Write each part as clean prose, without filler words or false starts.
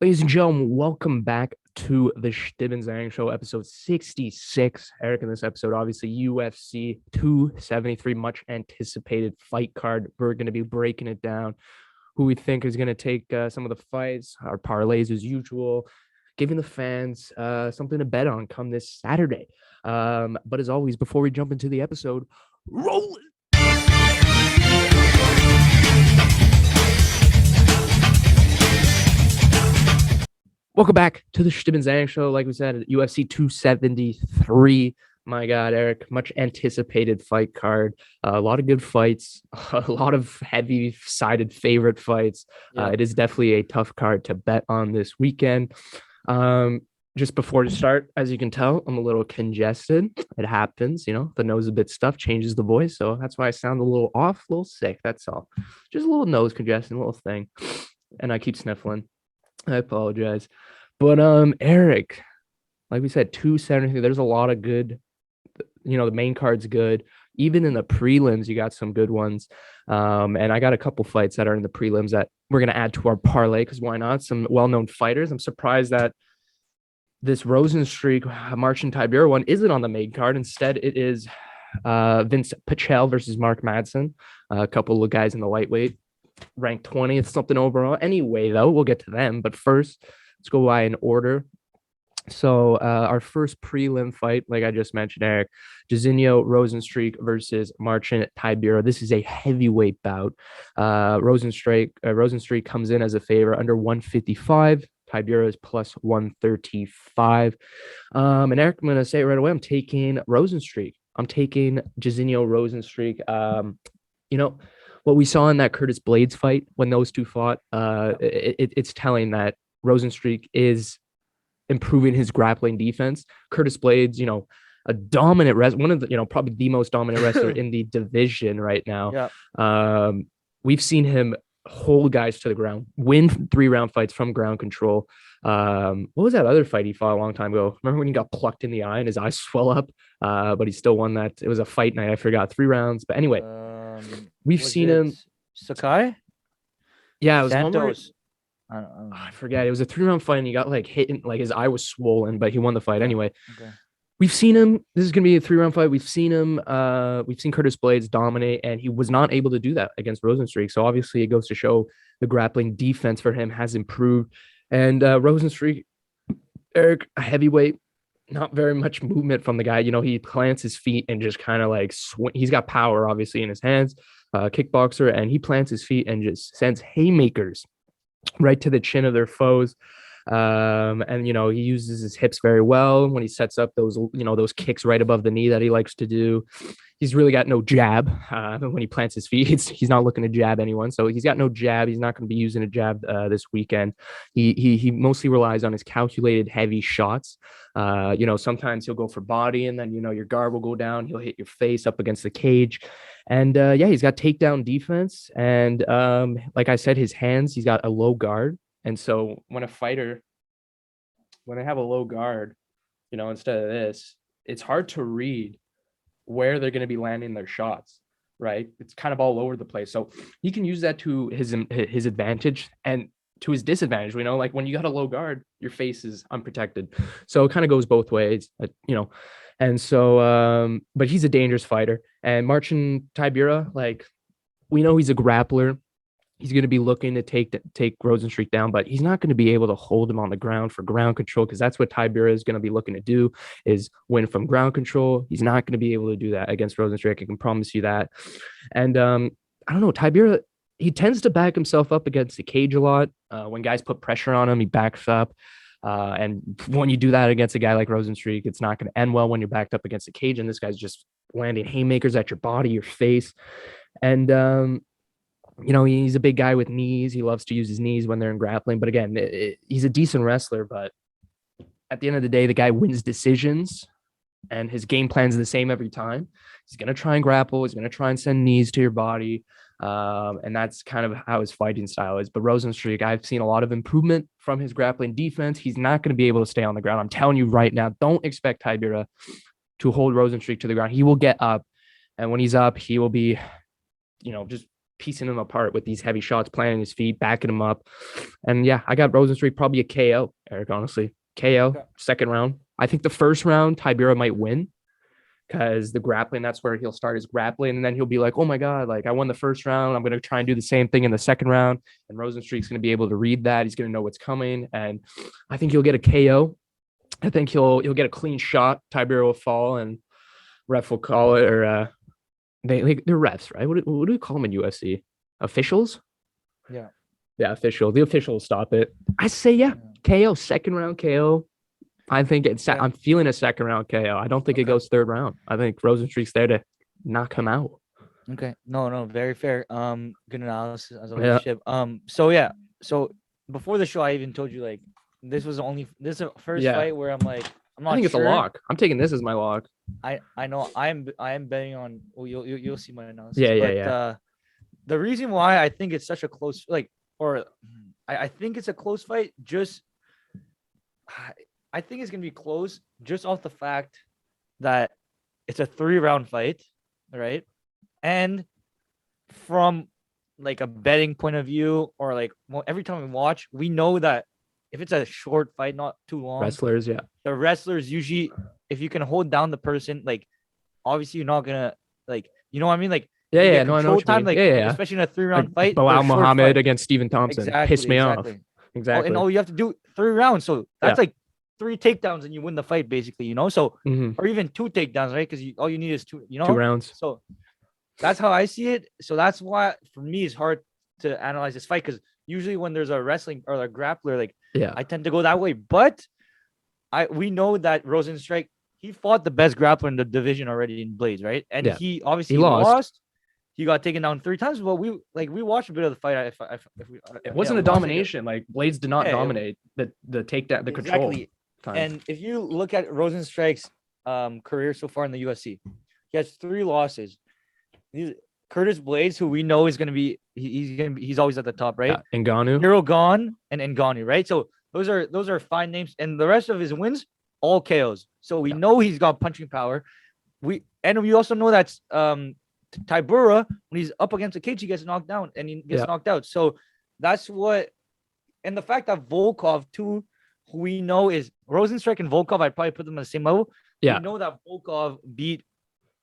Ladies and gentlemen, welcome back to the Chtib Zhang Show, episode 66. Eric, in this episode, obviously UFC 273, much anticipated fight card. We're going to be breaking it down, who we think is going to take some of the fights, our parlays as usual, giving the fans something to bet on come this Saturday. But as always, before we jump into the episode, roll it. Welcome back to the Chtib Zhang Show. Like we said, UFC 273. My God, Eric, much anticipated fight card. A lot of good fights, a lot of heavy-sided favorite fights. Yeah. It is definitely a tough card to bet on this weekend. Just before to start, as you can tell, I'm a little congested. It happens, the nose is a bit stuffed, changes the voice. So that's why I sound a little off, a little sick. That's all. Just a little nose congestion, a little thing. And I keep sniffling. I apologize. But Eric, like we said, 273. There's a lot of good, the main card's good. Even in the prelims, you got some good ones. And I got a couple fights that are in the prelims that we're gonna add to our parlay, because why not? Some well-known fighters. I'm surprised that this Rosenstreich Marcin Tybura one isn't on the main card. Instead, it is Vince Pichelle versus Mark Madison. A couple of guys in the lightweight, ranked 20th something overall. Anyway, though, we'll get to them. But first, let's go by in order. So our first prelim fight, like I just mentioned, Eric, Jairzinho Rosenstreich versus Marcin Tybura. This is a heavyweight bout. Rosenstreich comes in as a favorite under 155. Tybura is plus 135. And Eric, I'm going to say it right away. I'm taking Rosenstreich. I'm taking Jairzinho Rosenstreich. What we saw in that Curtis Blades fight when those two fought, it's telling that Rosenstreich is improving his grappling defense. Curtis Blades, a dominant one of the, probably the most dominant wrestler in the division right now. Yeah. We've seen him hold guys to the ground, win 3-round fights from ground control. What was that other fight he fought a long time ago? Remember when he got plucked in the eye and his eyes swell up? But he still won that. It was a fight night. I forgot, 3 rounds. But anyway, we've seen him. Sakai? Yeah, it was Santos. I forget. It was a 3-round fight and he got hit and his eye was swollen, but he won the fight anyway. Okay. We've seen him. This is going to be a 3-round fight. We've seen him. We've seen Curtis Blades dominate, and he was not able to do that against Rosenstreich. So obviously, it goes to show the grappling defense for him has improved. And Rosenstreich, Eric, a heavyweight, not very much movement from the guy. He plants his feet and just kind of he's got power, obviously, in his hands, kickboxer, and he plants his feet and just sends haymakers right to the chin of their foes. And he uses his hips very well when he sets up those kicks right above the knee that he likes to do. He's really got no jab. When he plants his feet, he's not looking to jab anyone. So he's got no jab. He's not going to be using a jab this weekend. He mostly relies on his calculated heavy shots. Sometimes he'll go for body, and then your guard will go down. He'll hit your face up against the cage. And he's got takedown defense. And like I said, his hands, he's got a low guard. And so when they have a low guard, instead of this, it's hard to read where they're going to be landing their shots, right? It's kind of all over the place. So he can use that to his advantage and to his disadvantage. When you got a low guard, your face is unprotected. So it kind of goes both ways, And so, but he's a dangerous fighter. And Marcin Tybura, we know he's a grappler. He's going to be looking to take Rosenstreich down, but he's not going to be able to hold him on the ground for ground control, because that's what Tybura is going to be looking to do, is win from ground control. He's not going to be able to do that against Rosenstreich. I can promise you that. And I don't know, Tybura, he tends to back himself up against the cage a lot. When guys put pressure on him, he backs up. And when you do that against a guy like Rosenstreich, it's not going to end well when you're backed up against the cage. And this guy's just landing haymakers at your body, your face. And, he's a big guy with knees. He loves to use his knees when they're in grappling. But again, he's a decent wrestler. But at the end of the day, the guy wins decisions, and his game plan is the same every time. He's going to try and grapple. He's going to try and send knees to your body. And that's kind of how his fighting style is. But Rosenstreich, I've seen a lot of improvement from his grappling defense. He's not going to be able to stay on the ground. I'm telling you right now, don't expect Tybura to hold Rosenstreich to the ground. He will get up. And when he's up, he will be, just piecing him apart with these heavy shots, planting his feet, backing him up. And yeah, I got Rosenstruik probably a KO, Eric, honestly. KO, second round. I think the first round, Tybura might win because the grappling, that's where he'll start his grappling. And then he'll be like, oh my God, like I won the first round. I'm going to try and do the same thing in the second round. And Rosenstruik's going to be able to read that. He's going to know what's coming. And I think he'll get a KO. I think he'll get a clean shot. Tybura will fall and ref will call it, or they're refs, right? What do we call them in UFC? Officials? Yeah. Yeah, official. The official will stop it. I say, KO, second round KO. I think I'm feeling a second round KO. I don't think it goes third round. I think Rosenstruik's there to knock him out. Okay. No, very fair. Good analysis as always. Yeah. So before the show, I even told you like this is the first fight where I'm like, I'm not sure. I think it's a lock. I'm taking this as my lock. I know I am betting on. Well, you'll see my analysis. Yeah. The reason why I think it's such a close I think it's a close fight. I think it's gonna be close just off the fact that it's a 3-round fight, right? And from like a betting point of view, or like every time we watch, we know that if it's a short fight, not too long, the wrestlers usually, if you can hold down the person, like obviously you're not gonna like, you know what I mean? Like no, I know what you mean. Especially in a 3-round fight. Bilal Muhammad against Stephen Thompson pissed me off. Exactly. And all you have to do 3 rounds, so that's like 3 takedowns and you win the fight, basically, you know. So or even 2 takedowns, right? Because all you need is 2, you know, 2 rounds. So that's how I see it. So that's why for me it's hard to analyze this fight, because usually when there's a wrestling or a grappler, like I tend to go that way. But we know that Rosenstruik, he fought the best grappler in the division already in Blades, right? And he obviously lost. He got taken down 3 times, but we watched a bit of the fight. It wasn't a domination. Like Blades did not dominate the takedown, the control. Time. And if you look at Rosenstruik's career so far in the UFC, he has 3 losses. Curtis Blades, who we know is going to be, he's always at the top, right? Ngannou, Hirogan, and Ngannou, right? So those are fine names, and the rest of his wins all KOs. So we know he's got punching power. We also know that Tybura, when he's up against the cage, he gets knocked down and he gets knocked out. So that's what, and the fact that Volkov too, who we know is Rosenstruik and Volkov, I'd probably put them on the same level. We know that Volkov beat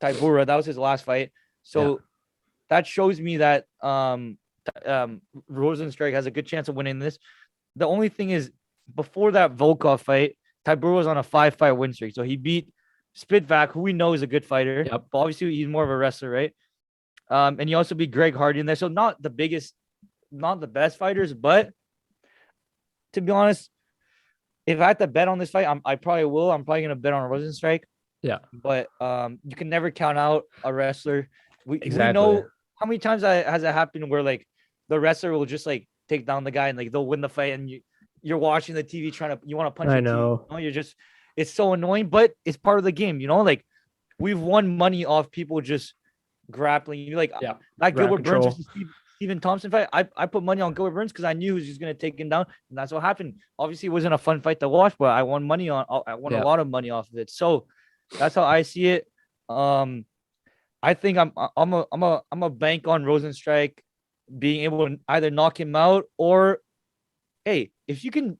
Tybura. That was his last fight. So that shows me that Rosenstruik has a good chance of winning this. The only thing is, before that Volkov fight, Tybura was on a 5-fight win streak. So he beat Spitvak, who we know is a good fighter. But obviously he's more of a wrestler, right? And he also beat Greg Hardy in there. So not the best fighters, but to be honest, if I had to bet on this fight, I probably will. I'm probably gonna bet on Rosenstruik. But you can never count out a wrestler. We know how many times has it happened where like the wrestler will just like take down the guy and like they'll win the fight, and you're watching the TV you want to punch. I know. TV, you know? It's so annoying, but it's part of the game, you know. Like we've won money off people just grappling. You like that Gilbert Burns versus Stephen Thompson fight. I put money on Gilbert Burns because I knew he was just gonna take him down, and that's what happened. Obviously, it wasn't a fun fight to watch, but I won money on. I won a lot of money off of it. So that's how I see it. I think I'm a bank on Rosenstruik being able to either knock him out, or hey, if you can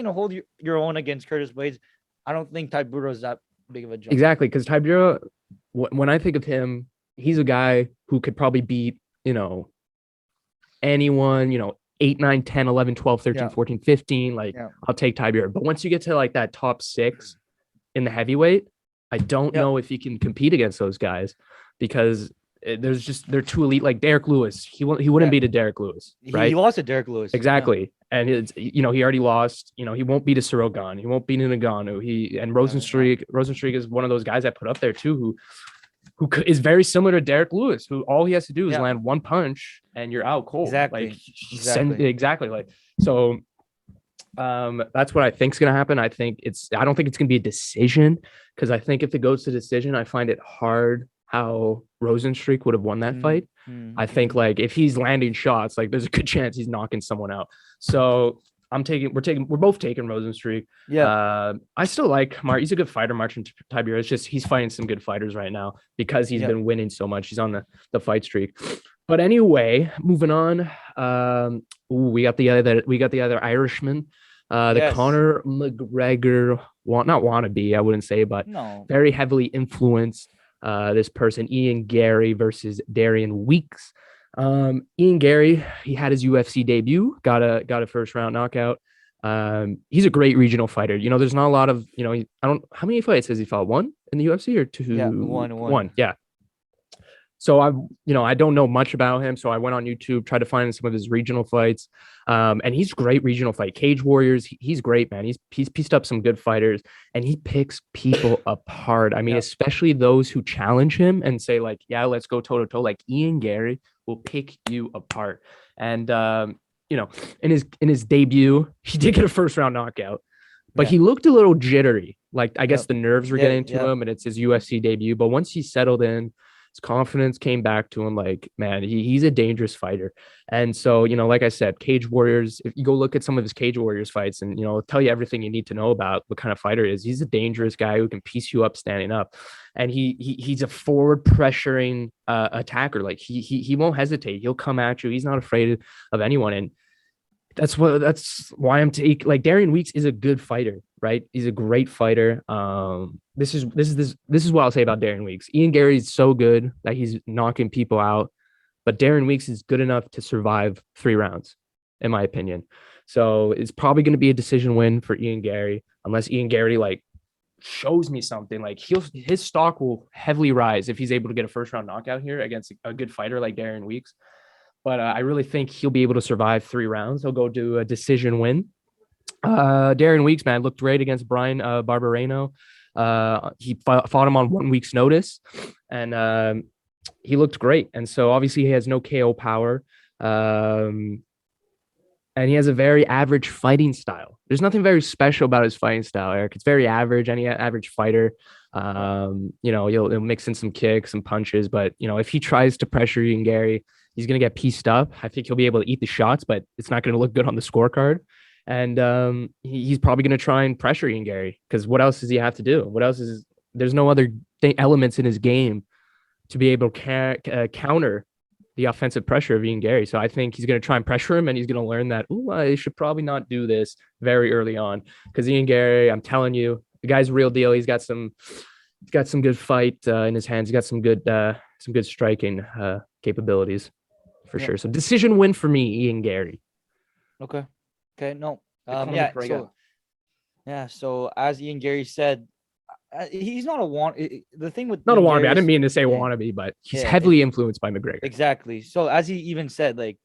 hold your own against Curtis Blades, I don't think Tybura is that big of a jump. Exactly, because Tybura, when I think of him, he's a guy who could probably beat, you know, anyone, you know, 8, 9, 10, 11, 12, 13, 14, 15. Like, I'll take Tybura. But once you get to like that top 6 in the heavyweight, I don't know if he can compete against those guys, because they're too elite. Like Derek Lewis, he wouldn't beat a Derek Lewis, right? He lost to Derek Lewis. Exactly. And it's, you know, he already lost. You know, he won't beat a Sirogan. He won't beat an Ngannou. Rosenstruik is one of those guys I put up there too, who is very similar to Derek Lewis, who all he has to do is land one punch and you're out cold. Exactly. Exactly. Like, so that's what I think is going to happen. I don't think it's going to be a decision, because I think if it goes to decision, I find it hard how Rosenstruik would have won that fight. I think like if he's landing shots, like there's a good chance he's knocking someone out. So we're both taking Rosenstreich. Yeah. I still like he's a good fighter, Martin Tiberius. It's just he's fighting some good fighters right now because he's been winning so much. He's on the fight streak. But anyway, moving on. We got the other Irishman, the Conor McGregor, not wannabe, I wouldn't say, but very heavily influenced. This person, Ian Gary versus Darian Weeks. Ian Gary, he had his UFC debut, got a first round knockout. He's a great regional fighter. There's not a lot of, how many fights has he fought? One in the UFC or two? Yeah, one. Yeah. So I don't know much about him. So I went on YouTube, tried to find some of his regional fights. And he's great regional fight. Cage Warriors, he's great, man. He's pieced up some good fighters and he picks people apart. I mean, especially those who challenge him and say like, yeah, let's go toe to toe. Like Ian Gary will pick you apart. And in his debut, he did get a first round knockout, but he looked a little jittery. Like I guess the nerves were getting to him, and it's his UFC debut. But once he settled in, his confidence came back to him. Like, man, he's a dangerous fighter. And so, like I said, Cage Warriors, if you go look at some of his Cage Warriors fights and, it'll tell you everything you need to know about what kind of fighter he is. He's a dangerous guy who can piece you up standing up. And he's a forward pressuring attacker. Like he won't hesitate. He'll come at you. He's not afraid of anyone. And that's why I'm taking, like, Darian Weeks is a good fighter, right? He's a great fighter. This is what I'll say about Darian Weeks. Ian Gary is so good that he's knocking people out, but Darian Weeks is good enough to survive 3 rounds, in my opinion. So it's probably going to be a decision win for Ian Gary, unless Ian Gary like shows me something. Like his stock will heavily rise if he's able to get a first round knockout here against a good fighter like Darian Weeks. But I really think he'll be able to survive 3 rounds. He'll go to a decision win. Darian Weeks, man, looked great against Brian Barbereno. He fought him on 1 week's notice, and he looked great. And so obviously he has no KO power, and he has a very average fighting style. There's nothing very special about his fighting style, Eric. It's very average. Any average fighter, he'll mix in some kicks, some punches, but if he tries to pressure Ian Gary, he's going to get pieced up. I think he'll be able to eat the shots, but it's not going to look good on the scorecard. And he's probably going to try and pressure Ian Gary, because what else does he have to do? There's no other elements in his game to be able to counter the offensive pressure of Ian Gary. So I think he's going to try and pressure him, and he's going to learn that, I should probably not do this very early on, because Ian Gary, I'm telling you, the guy's real deal. He's got some good fight in his hands. He's got some good striking capabilities for sure. So decision win for me, Ian Gary. Okay. No. So as Ian Gary said, he's not a the thing with not Ian a wannabe. I didn't mean to say wannabe, but he's heavily influenced by McGregor. Exactly. So as he even said, like,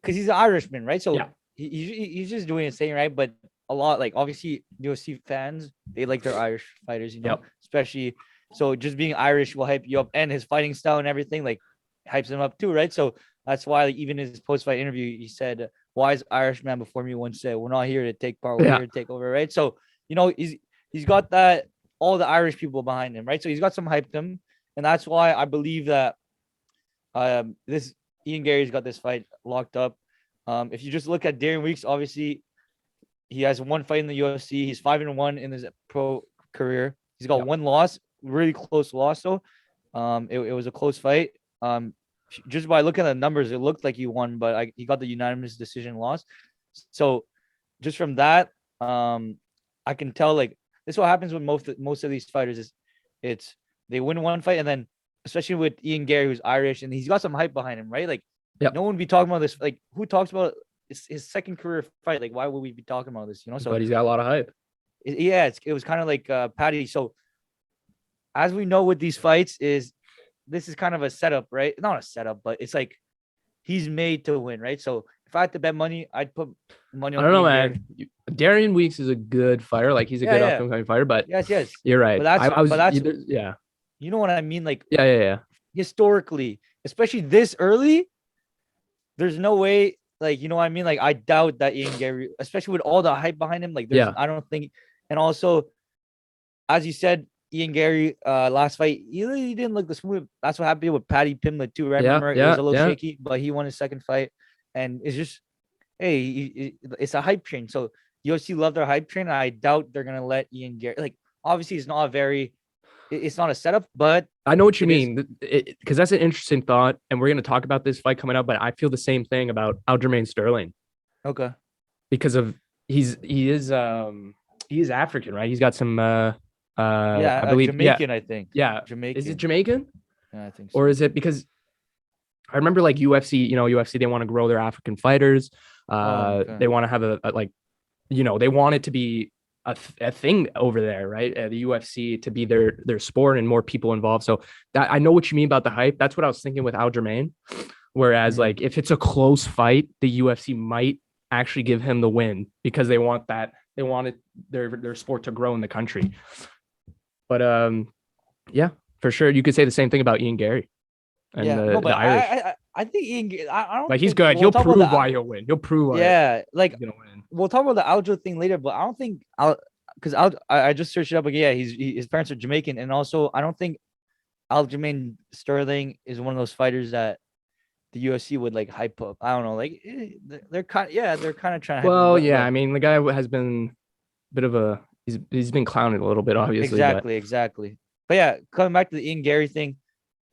because he's an Irishman, right? So he's just doing his thing, right? But a lot, like, obviously UFC fans, they like their Irish fighters, especially. So just being Irish will hype you up, and his fighting style and everything, like, hypes him up too, right? So that's why, like, even in his post-fight interview, he said, "Wise Irishman before me once said, we're not here to take part, we're here to take over," right? So, he's got that, all the Irish people behind him, right? So he's got some hype to him, and that's why I believe that this Ian Gary's got this fight locked up. If you just look at Darian Weeks, obviously he has 1 fight in the UFC. He's 5-1 in his pro career. He's got 1 loss, really close loss though. It was a close fight. Just by looking at the numbers, it looked like he won, but he got the unanimous decision loss. So just from that, I can tell, like, this is what happens with most of these fighters is they win 1 fight, and then especially with Ian Gary, who's Irish, and he's got some hype behind him, right? Like, no one would be talking about this. Like, who talks about his second career fight? Like, why would we be talking about this? So, but he's got a lot of hype. It was kind of like Patty. So as we know with these fights, this is kind of a setup, right? Not a setup, but it's like he's made to win, right? So if I had to bet money, I'd put money on. I don't know, man. Darian Weeks is a good fighter. Like, he's a good up-and-coming fighter, but yes, you're right. But you know what I mean? Like, historically, especially this early, there's no way. Like, you know what I mean? Like, I doubt that Ian Gary, especially with all the hype behind him, like, I don't think. And also, as you said, Ian Gary, last fight, he didn't look the smooth. That's what happened with Paddy Pimblett too, right? Remember, it was a little shaky, but he won his second fight, and it's hey, it's a hype train. So UFC love their hype train. I doubt they're gonna let Ian Gary, like, obviously it's not a very, it's not a setup, but I know what you it is. mean, because that's an interesting thought, and we're going to talk about this fight coming up. But I feel the same thing about Aljamain Sterling Okay. because of he is African, right? He's got some I Yeah, believe, Jamaican, I think. yeah. Is it Jamaican. Jamaican Yeah, I think so. or is it because I remember like UFC, UFC they want to grow their African fighters. Oh, okay. They want to have a like, they want it to be a thing over there, right? The UFC to be their sport and more people involved. So that I know what you mean about the hype. That's what I was thinking with Aljamain. Whereas like if it's a close fight, the UFC might actually give him the win because they want their sport to grow in the country. But yeah, for sure, you could say the same thing about Ian Gary and Yeah, no, the but Irish. I think I don't Like he's think good. we'll He'll talk about prove why he'll win. He'll prove why yeah, like he's gonna win. we'll talk about the Aljo thing later, but I don't think because I just searched it up again. Yeah, his parents are Jamaican, and also I don't think Aljamain Sterling is one of those fighters that the UFC would like hype up. I don't know, like they're kind of trying to hype him, Well, yeah, but I mean the guy has been a bit of a he's been clowned a little bit, obviously, but exactly. But yeah, coming back to the Ian Gary thing,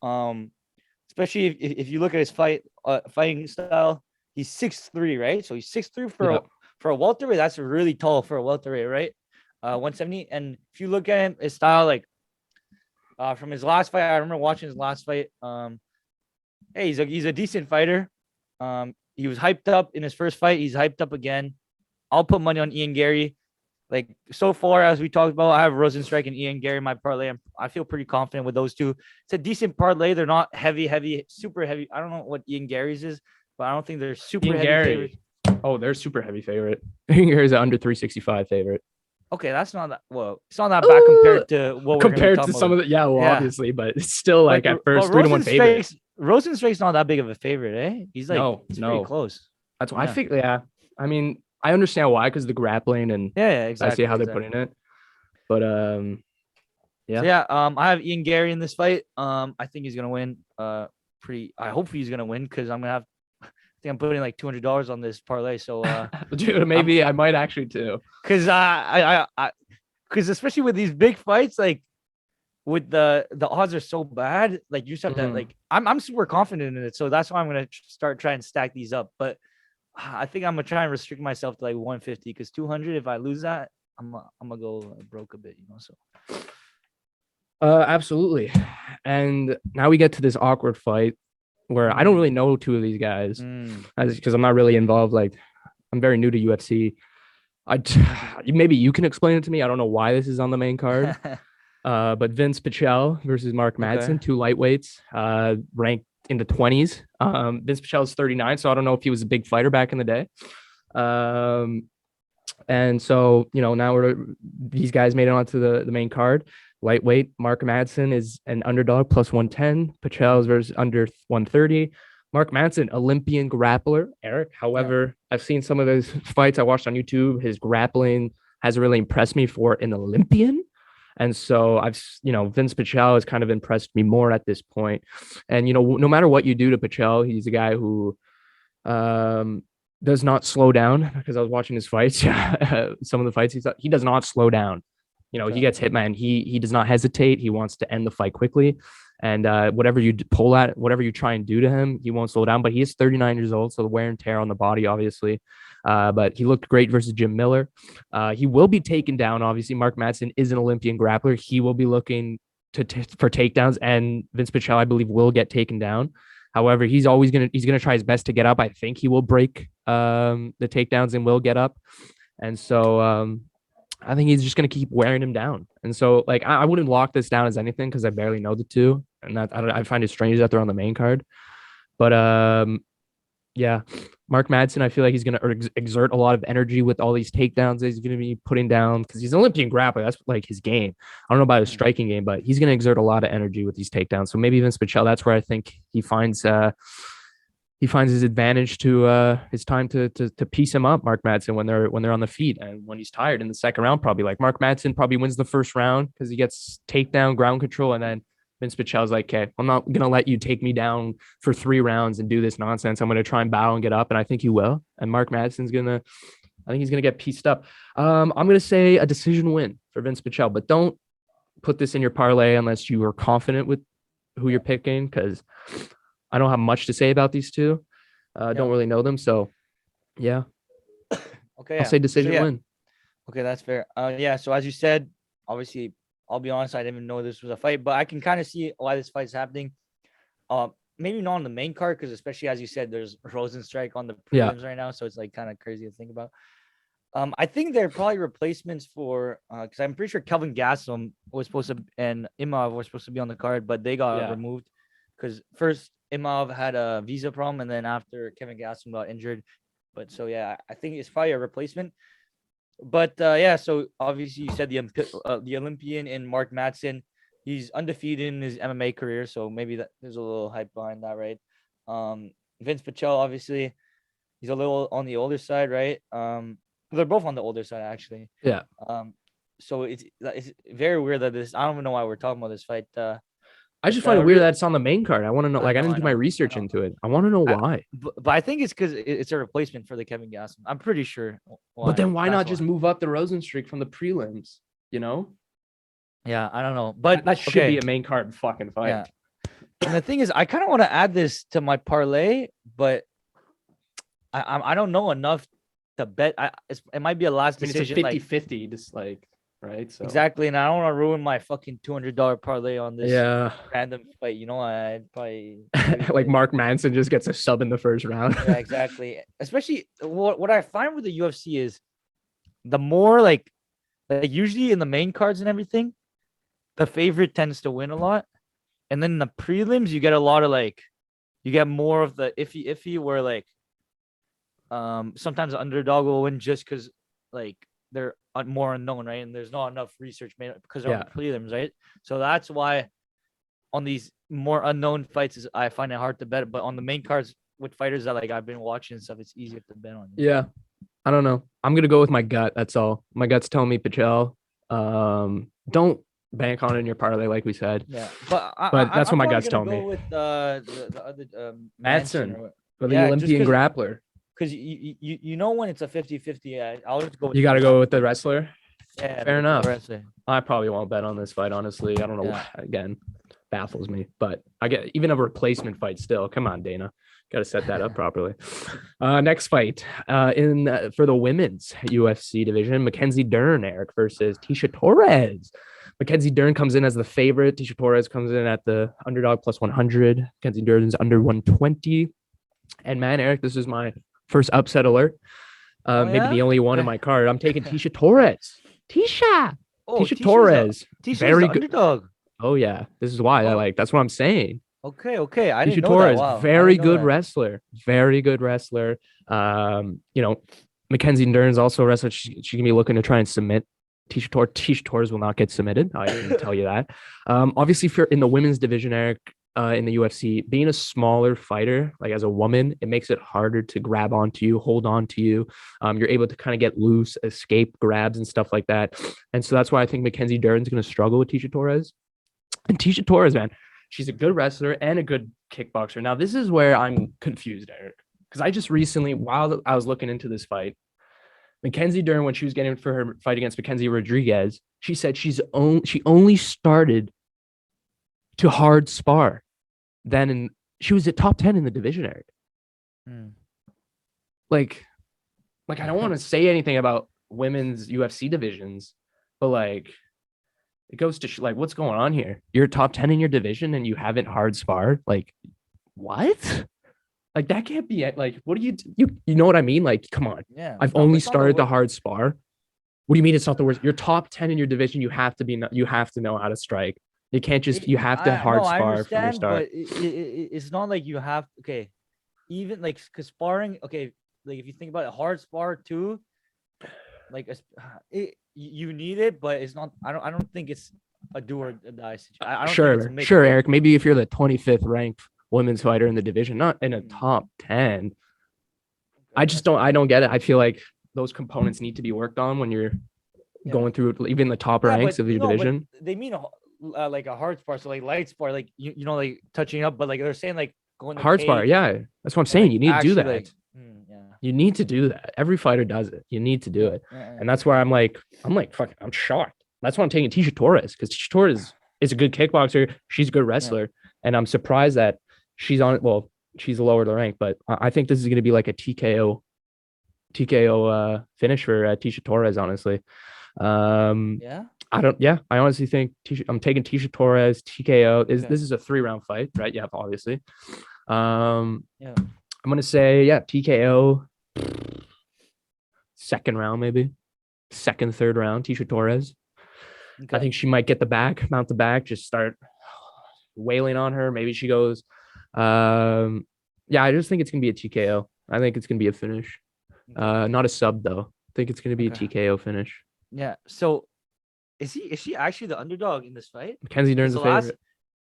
um, especially if you look at his fighting style, he's 6'3", right? So he's 6'3" yeah. for a welterweight. That's really tall for a welterweight, right? 170. And if you look at him, his style, like from his last fight, I remember watching his last fight. Hey, he's a decent fighter. He was hyped up in his first fight. He's hyped up again. I'll put money on Ian Gary. Like so far, as we talked about, I have Rosenstrike and Ian Gary in my parlay. I feel pretty confident with those two. It's a decent parlay. They're not heavy, super heavy. I don't know what Ian Gary's is, but I don't think they're super Ian heavy Gary. favorites. Oh, they're super heavy favorite. Ian Gary's an under 365 favorite. Okay, that's not that. Well, it's not that bad compared to what we're compared to some about. of the obviously, but it's still like at first 3-1 favorite. Rosenstrike's not that big of a favorite, eh? He's like he's pretty close. That's why I think. Yeah, I mean, I understand why because the grappling and exactly. I see how they're putting it, but yeah, so yeah. I have Ian Gary in this fight. I think he's gonna win. I hope he's gonna win because I'm gonna have. I think I'm putting like $200 on this parlay. So dude, maybe I might actually too. Because because especially with these big fights, like with the odds are so bad, like you just have to like I'm super confident in it, so that's why I'm gonna start trying to stack these up. But I think I'm gonna try and restrict myself to like 150 because 200, if I lose that, I'm gonna go broke a bit, So absolutely. And now we get to this awkward fight where I don't really know two of these guys because I'm not really involved. Like I'm very new to UFC. Maybe you can explain it to me. I don't know why this is on the main card. But Vince Pichelle versus Mark Madison, two lightweights, ranked in the 20s. Vince Pichelle is 39, so I don't know if he was a big fighter back in the day. And so, now these guys made it onto the main card. Lightweight, Mark Madsen is an underdog plus 110. Pichelle versus under 130. Mark Madsen, Olympian grappler, Eric. However, I've seen some of his fights I watched on YouTube. His grappling hasn't really impressed me for an Olympian. And so Vince Pichelle has kind of impressed me more at this point. And, no matter what you do to Pichelle, he's a guy who does not slow down because I was watching his fights. Some of the fights he does not slow down. He gets hit, man. He does not hesitate. He wants to end the fight quickly. And whatever you pull at, whatever you try and do to him, he won't slow down. But he is 39 years old, so the wear and tear on the body, obviously. But he looked great versus Jim Miller. He will be taken down. Obviously, Mark Madsen is an Olympian grappler. He will be looking for takedowns, and Vince Pichelle, I believe, will get taken down. However, he's gonna try his best to get up. I think he will break the takedowns and will get up. And so I think he's just gonna keep wearing him down. And so like I wouldn't lock this down as anything because I barely know the two, and that I find it strange that they're on the main card. But yeah, Mark Madsen, I feel like he's going to exert a lot of energy with all these takedowns that he's going to be putting down because he's an Olympian grappler. That's like his game. I don't know about his striking game, but he's going to exert a lot of energy with these takedowns. So maybe Vince Pichelle, that's where I think he finds his advantage to his time to piece him up, Mark Madsen, when they're on the feet and when he's tired in the second round. Probably like Mark Madsen probably wins the first round because he gets takedown, ground control, and then Vince Pichelle's like, okay, I'm not gonna let you take me down for 3 rounds and do this nonsense. I'm gonna try and bow and get up, and I think he will. And Mark Madison's gonna, I think he's gonna get pieced up. I'm gonna say a decision win for Vince Pichelle, but don't put this in your parlay unless you are confident with who you're picking, because I don't have much to say about these two. Don't really know them, so yeah. Okay, I'll say decision win. Okay, that's fair. Yeah. So as you said, obviously, I'll be honest, I didn't even know this was a fight, but I can kind of see why this fight's happening. Maybe not on the main card, because especially as you said, there's Rosenstrike on the prelims right now, so it's like kind of crazy to think about. I think they're probably replacements for because I'm pretty sure Kelvin Gastelum was supposed to and Imov were supposed to be on the card, but they got removed because first Imov had a visa problem, and then after Kevin Gastelum got injured. But so yeah, I think it's probably a replacement. But yeah, so obviously you said the Olympian in Mark Madsen, he's undefeated in his MMA career, so maybe there's a little hype behind that, right? Vince Pichelle, obviously, he's a little on the older side, right? They're both on the older side, actually. Yeah. So it's very weird that I don't even know why we're talking about this fight. I just find it weird that it's on the main card. I want to know, like, I didn't do my research into it. I want to know why. But I think it's because it's a replacement for the Kevin Gastelum. I'm pretty sure. But then why not just move up the Rosenstreak from the prelims? You know? Yeah, I don't know. But that should be a main card fucking fight. Yeah. And the thing is, I kind of want to add this to my parlay, but I don't know enough to bet. It might be a last decision. It's 50-50, just like. Right. So. Exactly. And I don't want to ruin my fucking $200 parlay on this random fight. You know, I'd probably like Mark Manson just gets a sub in the first round. Yeah, exactly. Especially what I find with the UFC is the more like usually in the main cards and everything, the favorite tends to win a lot. And then in the prelims, you get a lot of you get more of the iffy where sometimes the underdog will win just because they're more unknown, right? And there's not enough research made because they're on the prelims, right? So that's why on these more unknown fights, I find it hard to bet. But on the main cards with fighters that I've been watching and stuff, it's easier to bet on. Yeah, I don't know. I'm gonna go with my gut. That's all. My gut's telling me Pichelle. Don't bank on it in your parlay, like we said. Yeah, but that's what my gut's telling me. With the other Madsen, the Olympian grappler. Because you know when it's a 50-50, I'll just go. You got to go with the wrestler. Yeah, fair enough. I probably won't bet on this fight, honestly. I don't know. Yeah. Again, baffles me. But I get even a replacement fight still. Come on, Dana. Got to set that up properly. Next fight for the women's UFC division, Mackenzie Dern, Eric, versus Tecia Torres. Mackenzie Dern comes in as the favorite. Tecia Torres comes in at the underdog plus 100. Mackenzie Dern's under 120. And man, Eric, this is my first upset alert. Maybe the only one in my card. I'm taking Tecia Torres. Tecia Torres. Ticia's very good underdog. Oh yeah, this is why that's what I'm saying. Okay. I didn't know Torres, that. Wow. Very good wrestler. Very good wrestler. Mackenzie Dern's also a wrestler. She can be looking to try and submit Tecia Torres. Tecia Torres will not get submitted. I can tell you that. Obviously, if you're in the women's division, Eric, in the UFC, being a smaller fighter, like as a woman, it makes it harder to grab onto you, hold on to you. You're able to kind of get loose, escape grabs and stuff like that. And so that's why I think Mackenzie Dern's going to struggle with Tecia Torres. And Tecia Torres, man, she's a good wrestler and a good kickboxer. Now, this is where I'm confused, Eric, because I just recently, while I was looking into this fight, Mackenzie Dern, when she was getting for her fight against Mackenzie Rodriguez, she said she only started to hard spar. Then she was at top 10 in the division, Eric. Like I don't want to say anything about women's UFC divisions, but it goes to what's going on here? You're top 10 in your division and you haven't hard sparred. What? That can't be it. What do you know what I mean? Come on. Yeah. I've only started to hard spar. What do you mean it's not the worst? You're top 10 in your division. You have to know how to strike. You can't just, you have to hard spar from your start. But it's not like you have, okay, even because sparring, okay, if you think about it, hard spar too, you need it, but it's not, I don't think it's a do or die situation. Sure, Eric. Maybe if you're the 25th ranked women's fighter in the division, not in a top 10. I don't get it. I feel like those components need to be worked on when you're going through even the top ranks of your division. They mean like a hard spar, so like light spar, like you know, like touching up, but like they're saying like going to Hard spar, cage yeah. That's what I'm and saying. like You need to do actually that. like yeah. You need to do that. Every fighter does it. You need to do it. And that's where I'm like, fuck, I'm shocked. That's why I'm taking Tisha Torres, because Tisha Torres is a good kickboxer. She's a good wrestler. And I'm surprised that she's on, well, she's lower the rank, but I think this is going to be like a TKO finish for Tisha Torres, honestly. Yeah. I honestly think I'm taking Tisha Torres TKO. This is a 3-round fight, right? Yeah, obviously. I'm gonna say TKO. Second round, maybe second, third round. Tisha Torres. I think she might get the back, mount the back, just start wailing on her. Maybe she goes. I just think it's gonna be a TKO. I think it's gonna be a finish. Not a sub though. I think it's gonna be a TKO finish. Yeah. So is she actually the underdog in this fight? Mackenzie Dern's the favorite.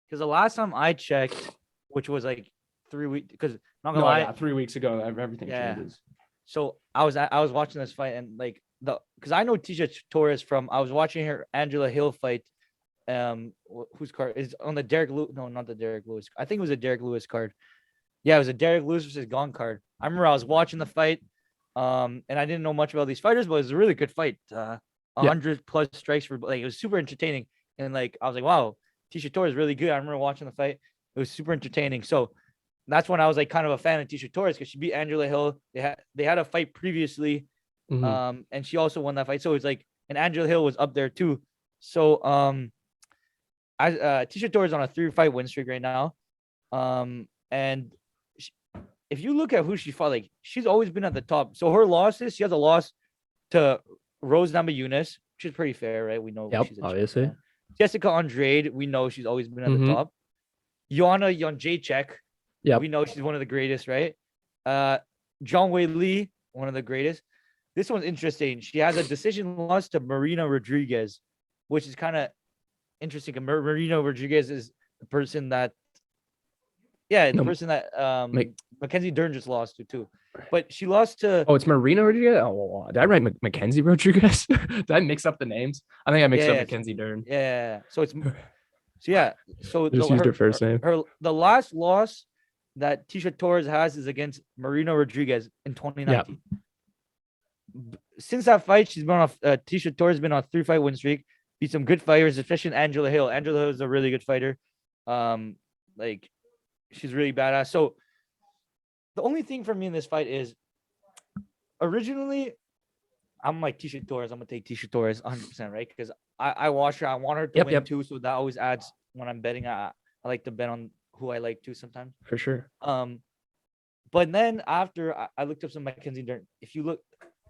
Because the last time I checked, which was like 3 weeks, because not gonna lie, 3 weeks ago, everything changes. So I was watching this fight, and like because I know Tisha Torres from, I was watching her Angela Hill fight, whose card is on the Derek Lewis? No, not the Derek Lewis. I think it was a Derek Lewis card. Yeah, it was a Derek Lewis versus Gong card. I remember I was watching the fight, and I didn't know much about these fighters, but it was a really good fight. 100 plus strikes for, like, it was super entertaining, and like I was like, wow, Tisha Torres is really good. I remember watching the fight; it was super entertaining. So that's when I was like kind of a fan of Tisha Torres, because she beat Angela Hill. They had a fight previously, and she also won that fight. So it's like, and Angela Hill was up there too. So Tisha Torres is on a 3-fight win streak right now, and if you look at who she fought, like she's always been at the top. So her losses, she has a loss to Rose Namajunas, which is pretty fair, right? We know she's a obviously. champion. Jessica Andrade, we know she's always been at the top. Joanna Jędrzejczyk, we know she's one of the greatest, right? John Wei Lee, one of the greatest. This one's interesting. She has a decision loss to Marina Rodriguez, which is kind of interesting. Marina Rodriguez is the person that, Mackenzie Dern just lost to too. But she lost to. Oh, it's Marina Rodriguez. Oh, did I write Mackenzie Rodriguez? Did I mix up the names? I think I mixed up Mackenzie Dern. Yeah. So it's. So just used her first name. The last loss that Tisha Torres has is against Marina Rodriguez in 2019. Since that fight, she's been on Tisha Torres has been on a 3-fight win streak. Beat some good fighters, especially Angela Hill. Angela Hill is a really good fighter. Like, she's really badass. So the only thing for me in this fight is, originally, I'm like Tisha Torres. I'm gonna take Tisha Torres 100%, right? Because I watch her. I want her to win too. So that always adds when I'm betting. I like to bet on who I like too sometimes. For sure. But then after I looked up some Mackenzie Dern. If you look,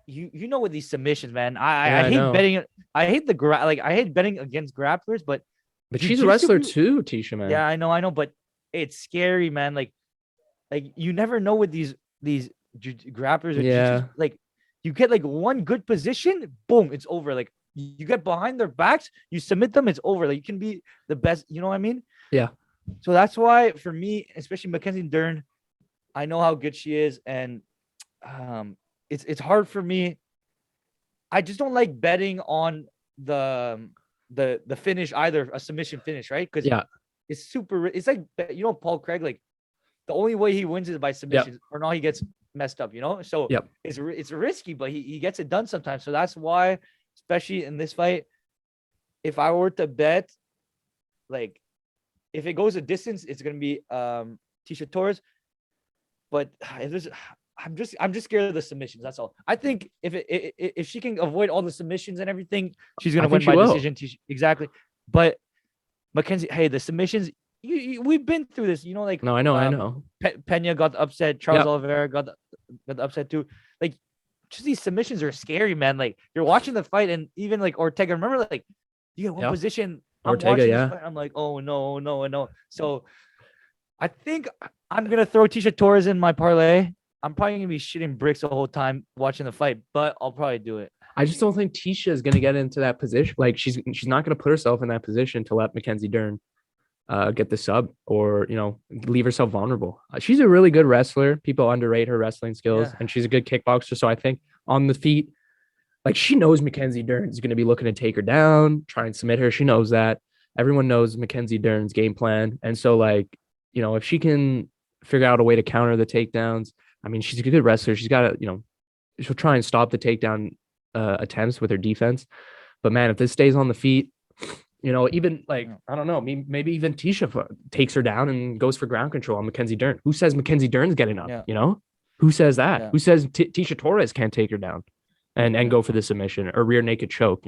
you know with these submissions, man. I hate betting. I hate I hate betting against grapplers, but she's a wrestler too, Tisha, man. Yeah, I know, but it's scary, man. Like you never know with these grapplers or like you get like one good position, boom, it's over. Like you get behind their backs, you submit them, it's over. Like you can be the best, you know what I mean? Yeah. So that's why for me, especially Mackenzie Dern, I know how good she is, and it's hard for me. I just don't like betting on the finish either, a submission finish, right? Because it's super. It's like, you know, Paul Craig, like the only way he wins is by submissions, or not, he gets messed up, you know. So it's risky, but he gets it done sometimes. So that's why, especially in this fight, if I were to bet, like if it goes a distance, it's gonna be Tisha Torres. But I'm just scared of the submissions. That's all. I think if she can avoid all the submissions and everything, she's gonna win by decision. Exactly. But Mackenzie, hey, the submissions, we've been through this. You know, like no, I know. Pena got upset. Charles Oliveira got the upset too. Like, just these submissions are scary, man. Like you're watching the fight, and even like Ortega. Remember, like you get one position. Ortega, I'm like, oh no. So I think I'm gonna throw Tisha Torres in my parlay. I'm probably gonna be shitting bricks the whole time watching the fight, but I'll probably do it. I just don't think Tisha is gonna get into that position. Like she's not gonna put herself in that position to let Mackenzie Dern get the sub, or leave herself vulnerable. She's a really good wrestler. People underrate her wrestling skills, and she's a good kickboxer. So I think on the feet, like she knows Mackenzie Dern is gonna be looking to take her down, try and submit her. She knows that. Everyone knows Mackenzie Dern's game plan. And so, like, if she can figure out a way to counter the takedowns, I mean, she's a good wrestler. She's got to, she'll try and stop the takedown attempts with her defense. But man, if this stays on the feet, even like, I don't know, maybe even Tisha takes her down and goes for ground control on Mackenzie Dern. Who says Mackenzie Dern's getting up? Who says that? Who says Tisha Torres can't take her down and go for the submission or rear naked choke?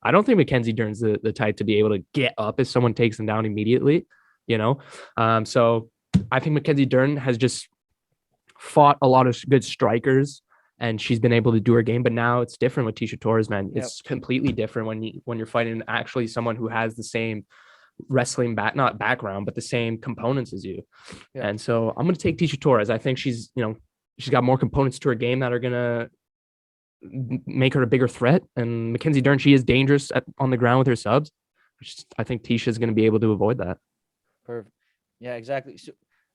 I don't think Mackenzie Dern's the type to be able to get up if someone takes them down immediately. So I think Mackenzie Dern has just fought a lot of good strikers, and she's been able to do her game. But now it's different with Tisha Torres, man. It's completely different when you're fighting actually someone who has the same wrestling not background, but the same components as you. And so I'm going to take Tisha Torres. I think she's got more components to her game that are going to make her a bigger threat. And Mackenzie Dern, she is dangerous on the ground with her subs. I think Tisha is going to be able to avoid that. Perfect. Yeah, exactly. So,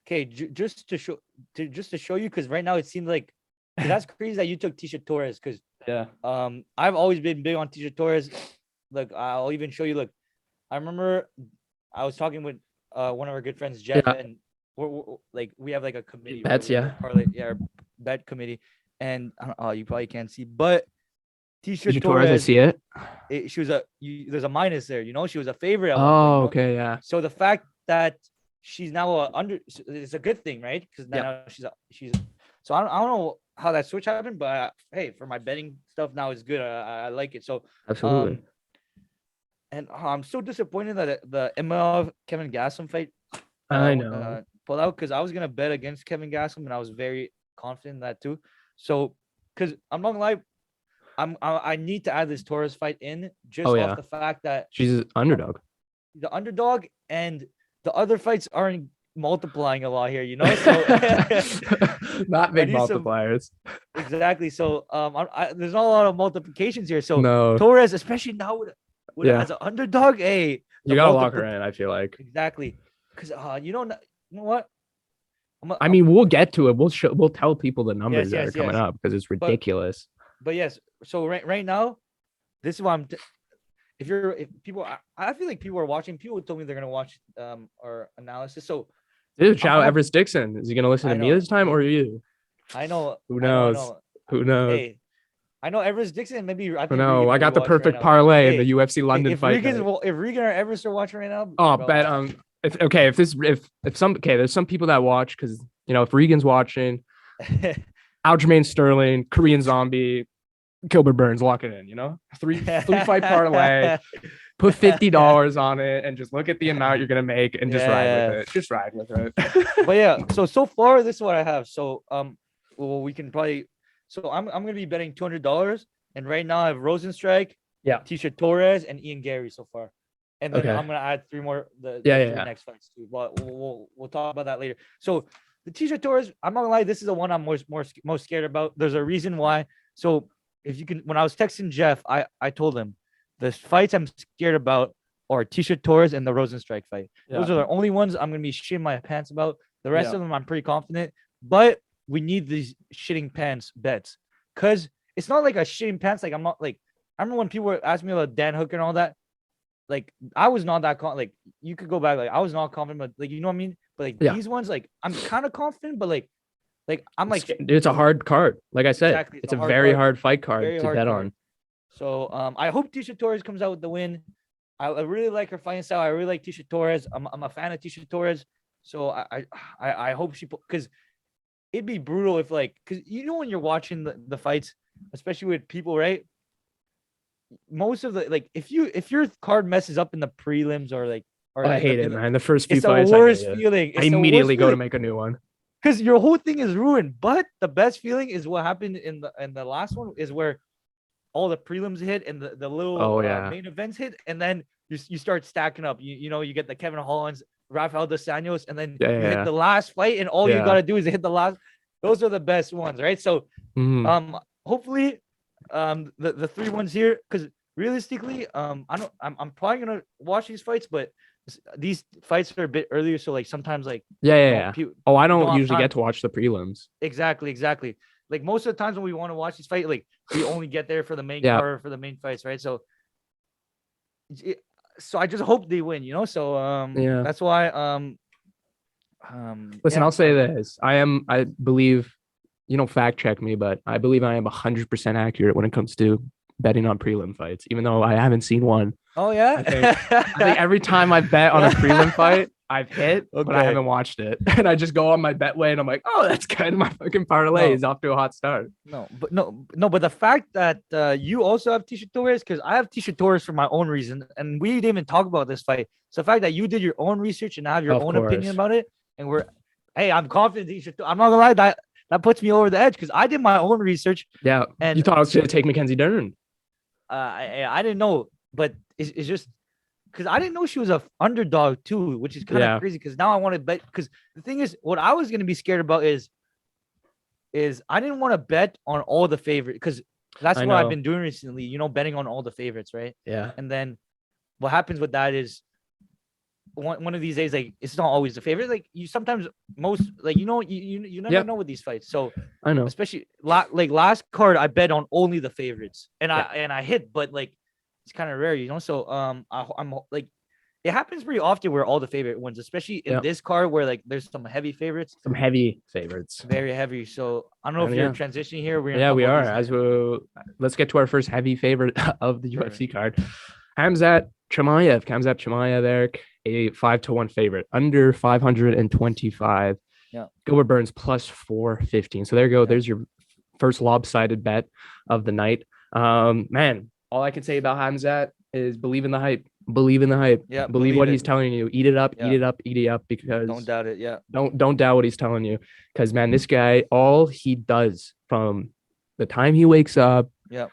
okay, just to show you, because right now it seems like that's crazy that you took Tisha Torres, because I've always been big on Tisha Torres. Look, I'll even show you. Look, I remember I was talking with one of our good friends, Jeff, and we're like, we have like a committee. Bets, our bet committee, and you probably can't see, but Tisha Torres, I see it. She was there's a minus there. She was a favorite. Okay, yeah. So the fact that she's now it's a good thing, right? Because now she's. So I don't know how that switch happened, but hey, for my betting stuff now is good. I like it. So absolutely. And I'm so disappointed that the Imavov Kevin Gastelum fight. I know. Pulled out, because I was gonna bet against Kevin Gastelum, and I was very confident in that too. So, because I'm not gonna lie, I need to add this Torres fight in just off the fact that she's an underdog. The underdog, and the other fights aren't multiplying a lot here, So not big multipliers. Exactly. So there's not a lot of multiplications here. So no. Torres, especially now with as an underdog, you gotta lock her in. I feel like exactly, because you know what. I mean, we'll get to it. We'll tell people the numbers that are coming up, because it's ridiculous. But yes, so right now, this is why I'm. If people, I feel like people are watching. People told me they're gonna watch our analysis. So, dude, shout out Everest Dixon. Is he gonna listen to me this time or you? I know. Who knows? Who knows? Hey, I know Everest Dixon. Maybe I got the perfect parlay in the UFC London fight. If Regan or Everest are watching right now, bet there's some people that watch, because if Regan's watching, Aljamain Sterling, Korean Zombie, Gilbert Burns, lock it in. Three fight parlay, put $50 on it, and just look at the amount you're gonna make and just ride with it. Just ride with it. But yeah, so far this is what I have. So well, we can probably. So I'm gonna be betting $200, and right now I have Rosenstrike, Tisha Torres, and Ian Gary so far. And then I'm gonna add 3 more the next fights too. But we'll talk about that later. So the Tisha Torres, I'm not gonna lie, this is the one I'm most scared about. There's a reason why. So if you can, when I was texting Jeff, I told him the fights I'm scared about are Tisha Torres and the Rosenstrike fight. Those are the only ones I'm gonna be shitting my pants about. The rest of them I'm pretty confident, but we need these shitting pants bets, because it's not like a shitting pants. Like I'm not like, I remember when people were asking me about Dan Hooker and all that. Like I was not that like you could go back, like I was not confident, but like, you know what I mean? But like these ones, like I'm kind of confident, but like I'm like, it's a hard card. Like I said, it's a very hard fight card to bet on. So I hope Tisha Torres comes out with the win. I really like her fighting style. I really like Tisha Torres. I'm a fan of Tisha Torres. So I hope she, because it'd be brutal if because when you're watching the fights, especially with people, right? Most of the if your card messes up in the prelims or I hate it, man. The first few fights, the worst feeling. I immediately go to make a new one, because your whole thing is ruined. But the best feeling is what happened in the last one, is where all the prelims hit and the little main events hit, and then you start stacking up. You get the Kevin Hollands, Rafael dos Anjos, and then you hit the last fight, and all you gotta do is hit the last. Those are the best ones, right? So, hopefully, the 3 ones here, because realistically, I'm probably gonna watch these fights, but these fights are a bit earlier, so sometimes oh, I don't usually get to watch the prelims. Exactly. Like most of the times when we want to watch these fights, we only get there for the main card, for the main fights, right? So So I just hope they win, So Yeah. that's why Listen, yeah. I'll say this. I believe, fact check me, but I believe I am 100% accurate when it comes to betting on prelim fights, even though I haven't seen one. Oh yeah. I think every time I bet on a prelim fight, I've hit, but I Okay. haven't watched it. And I just go on my Betway and I'm like, oh, that's good. My fucking parlay No, is off to a hot start. but the fact that you also have Tisha Torres, because I have Tisha Torres for my own reason, and we didn't even talk about this fight. So the fact that you did your own research and have your Of own opinion course. about it, and hey, I'm confident Tisha. I'm not gonna lie, that puts me over the edge because I did my own research, Yeah. You and thought I was going to take Mackenzie Dern. I didn't know, but it's just because I didn't know she was a underdog too, which is kind of Yeah. crazy. Because now I want to bet. Because the thing is, what I was gonna be scared about is I didn't want to bet on all the favorites because that's I what I've know. been doing recently. Betting on all the favorites, right? Yeah. And then what happens with that is one of these days, like it's not always the favorite. Like you sometimes you never Yep. know with these fights. So I know. especially like last card, I bet on only the favorites, and Yeah. I hit, but like it's kind of rare, So I'm like it happens pretty often where all the favorite wins, especially in Yeah. this card where like there's some heavy favorites, Some heavy favorites. very heavy. So I don't know if And you're yeah. transitioning here. We're gonna Yeah, talk we about are. these. Let's get to our first heavy favorite of the Sure. UFC card. Khamzat Chimaev, Eric, a 5-1 favorite, under 525. Yeah. Gilbert Burns plus 415. So there you go. Yeah. There's your first lopsided bet of the night. Man, all I can say about Khamzat is believe in the hype. Believe in the hype. Yeah, Believe what it. he's telling you. Eat it up, Yeah. eat it up, eat it up, because Don't doubt it. Yeah. don't doubt what he's telling you. Because man, this guy, all he does from the time he wakes up Yeah.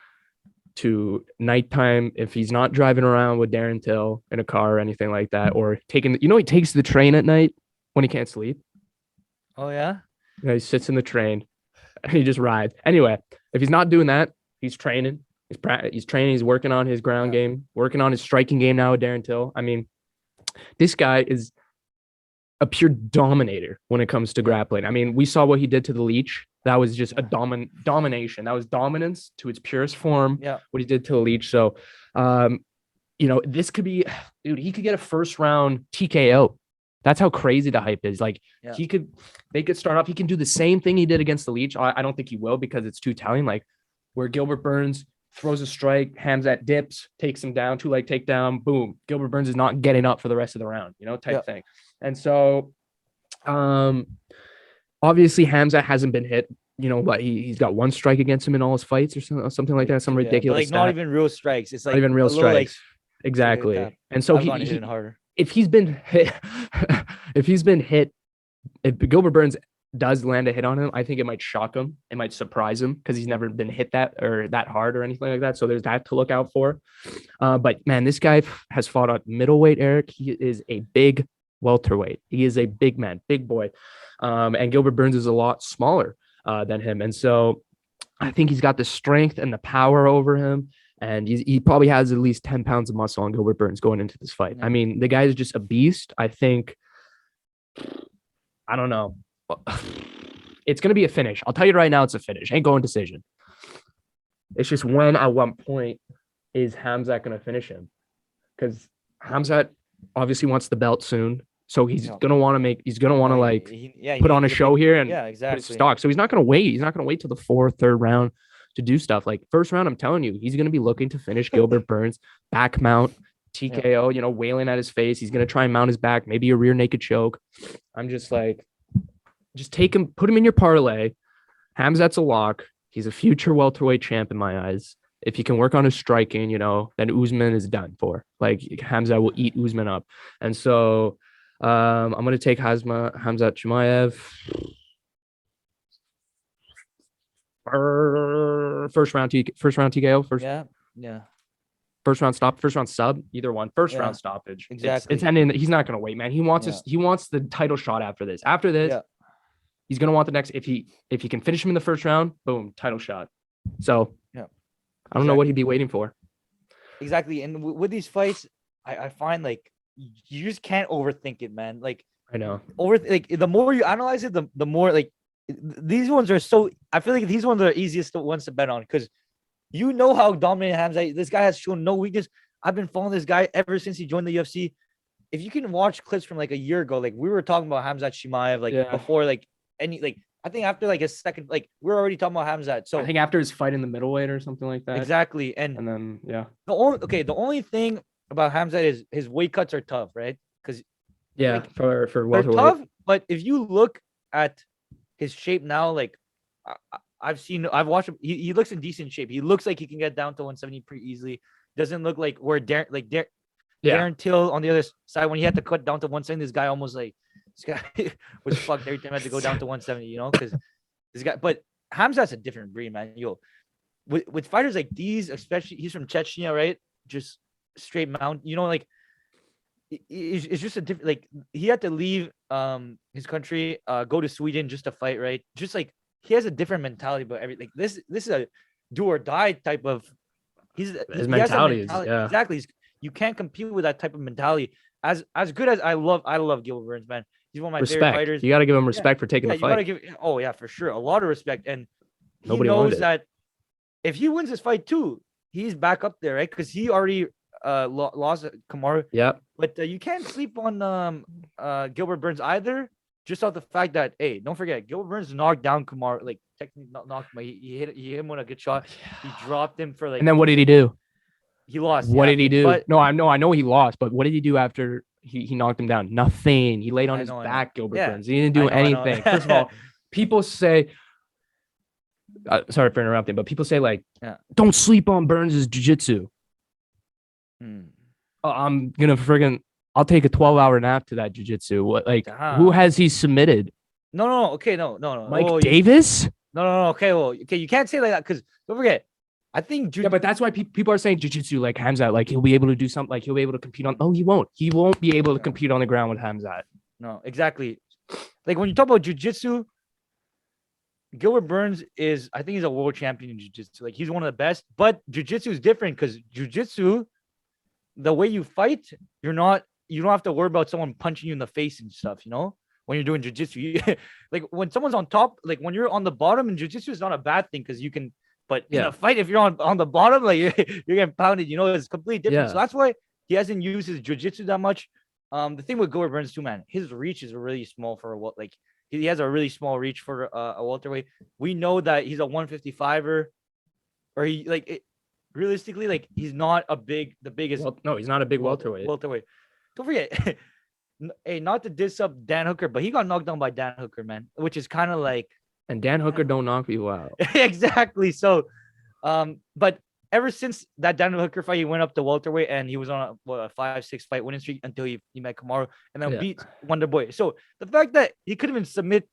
to nighttime, if he's not driving around with Darren Till in a car or anything like that, or taking, he takes the train at night when he can't sleep. Oh yeah. He sits in the train and he just rides. Anyway, if he's not doing that, he's training. He's training. He's working on his ground game, working on his striking game now with Darren Till. I mean, this guy is a pure dominator when it comes to grappling. I mean, we saw what he did to the Leech. That was just a domination. That was dominance to its purest form. Yeah. What he did to the Leech. So, this could be, dude, he could get a first round TKO. That's how crazy the hype is. Like they could start off. He can do the same thing he did against the Leech. I don't think he will because it's too telling. Like where Gilbert Burns throws a strike, Khamzat dips, takes him down, 2-leg takedown, boom. Gilbert Burns is not getting up for the rest of the round, type thing. And so, obviously Khamzat hasn't been hit, but he's got one strike against him in all his fights or something like that. Some ridiculous, not even real strikes. It's like not even real strikes. Exactly. Like and so if he's been hit, if Gilbert Burns does land a hit on him, I think it might shock him. It might surprise him because he's never been hit that hard or anything like that. So there's that to look out for. But man, this guy has fought at middleweight, Eric. He is a big welterweight. He is a big man, big boy. And Gilbert Burns is a lot smaller than him. And so I think he's got the strength and the power over him. And he probably has at least 10 pounds of muscle on Gilbert Burns going into this fight. I mean, the guy is just a beast. I think, I don't know. It's going to be a finish. I'll tell you right now, it's a finish. Ain't going decision. It's just at what point is Khamzat going to finish him? Because Khamzat obviously wants the belt soon. So he's going to want to put on a show here and put his stock. So he's not going to wait. He's not going to wait till the third round to do stuff. Like first round, I'm telling you, he's going to be looking to finish Gilbert Burns, back mount, TKO, wailing at his face. He's going to try and mount his back, maybe a rear naked choke. I'm just like, just take him, put him in your parlay. Khamzat's a lock. He's a future welterweight champ in my eyes. If he can work on his striking, then Usman is done for. Like Khamzat will eat Usman up. And so I'm going to take Khamzat Chimaev. First round TKO. First round stop, first round sub, either one. First round stoppage. Exactly. It's ending. He's not going to wait, man. He wants He wants the title shot after this. After this, he's going to want the next. If he can finish him in the first round, boom, title shot. So I don't know what he'd be waiting for. Exactly. And with these fights, I find like you just can't overthink it, man. Like I know. The more you analyze it, the more like these ones are so. I feel like these ones are the easiest ones to bet on because how dominant Khamzat. This guy has shown no weakness. I've been following this guy ever since he joined the UFC. If you can watch clips from like a year ago, like we were talking about Khamzat Chimaev, like before, like any, like I think after like his second, like we're already talking about Khamzat. So I think after his fight in the middleweight or something like that. Exactly. And then the only thing about Khamzat is his weight cuts are tough, right? Because like, for they're welterweight. tough, but if you look at his shape now, like I've watched him. He looks in decent shape. He looks like he can get down to 170 pretty easily. Doesn't look like where Darren Till on the other side, when he had to cut down to 170, this guy was fucked every time he had to go down to 170, you know, because this guy, but Khamzat's a different breed, man. With fighters like these, especially he's from Chechnya, right? Just straight mount, you know, like it's just a different, like he had to leave his country, go to Sweden just to fight, right? Just like he has a different mentality, but this is a do or die type of his mentality is exactly. You can't compete with that type of mentality. As good as I love Gilbert Burns, man. He's one of my favorite fighters. You got to give him respect for taking the fight. For sure, a lot of respect, and Nobody he knows that if he wins this fight too, he's back up there, right? Because he already lost Kamaru. Yeah, but you can't sleep on Gilbert Burns either. Just off the fact that, hey, don't forget, Gilbert Burns knocked down Kamaru, like technically not knocked him. He hit him with a good shot. He dropped him for like. And then what did he do? He lost. What did he do? But, no, I know he lost, but what did he do after he knocked him down? Nothing. He laid on his back, Gilbert Burns. He didn't do anything. First of all, people say, sorry for interrupting, but people say like, don't sleep on Burns' jiu-jitsu. I'm gonna I'll take a 12-hour nap to that jiu-jitsu. What, like, who has he submitted? No. Mike Davis? No. Okay, you can't say like that because don't forget. I think, but that's why people are saying jiu-jitsu like Khamzat, like he'll be able to do something, like he'll be able to compete on. Oh, he won't. He won't be able to compete on the ground with Khamzat. No, exactly. Like when you talk about jiu-jitsu, Gilbert Burns I think he's a world champion in jiu-jitsu. Like he's one of the best. But jiu-jitsu is different because jiu-jitsu, the way you fight, you don't have to worry about someone punching you in the face and stuff. You know, when you're doing jiu-jitsu, like when someone's on top, like when you're on the bottom in jiu-jitsu, it's not a bad thing because you can. But in a fight, if you're on the bottom, like you're getting pounded, you know, it's completely different. So that's why he hasn't used his jiu-jitsu that much. The thing with Gilbert Burns too, man, his reach is really small for he has a really small reach for a welterweight. We know that he's a 155er, or realistically, like he's not the biggest. Well, no, he's not a big welterweight. Don't forget, hey, not to diss up Dan Hooker, but he got knocked down by Dan Hooker, man, which is kind of like. And Dan Hooker don't knock people out. Exactly. So, but ever since that Dan Hooker fight, he went up to welterweight and he was on a 5-6 fight winning streak until he met Kamaru and then beat Wonder Boy. So the fact that he couldn't even submit,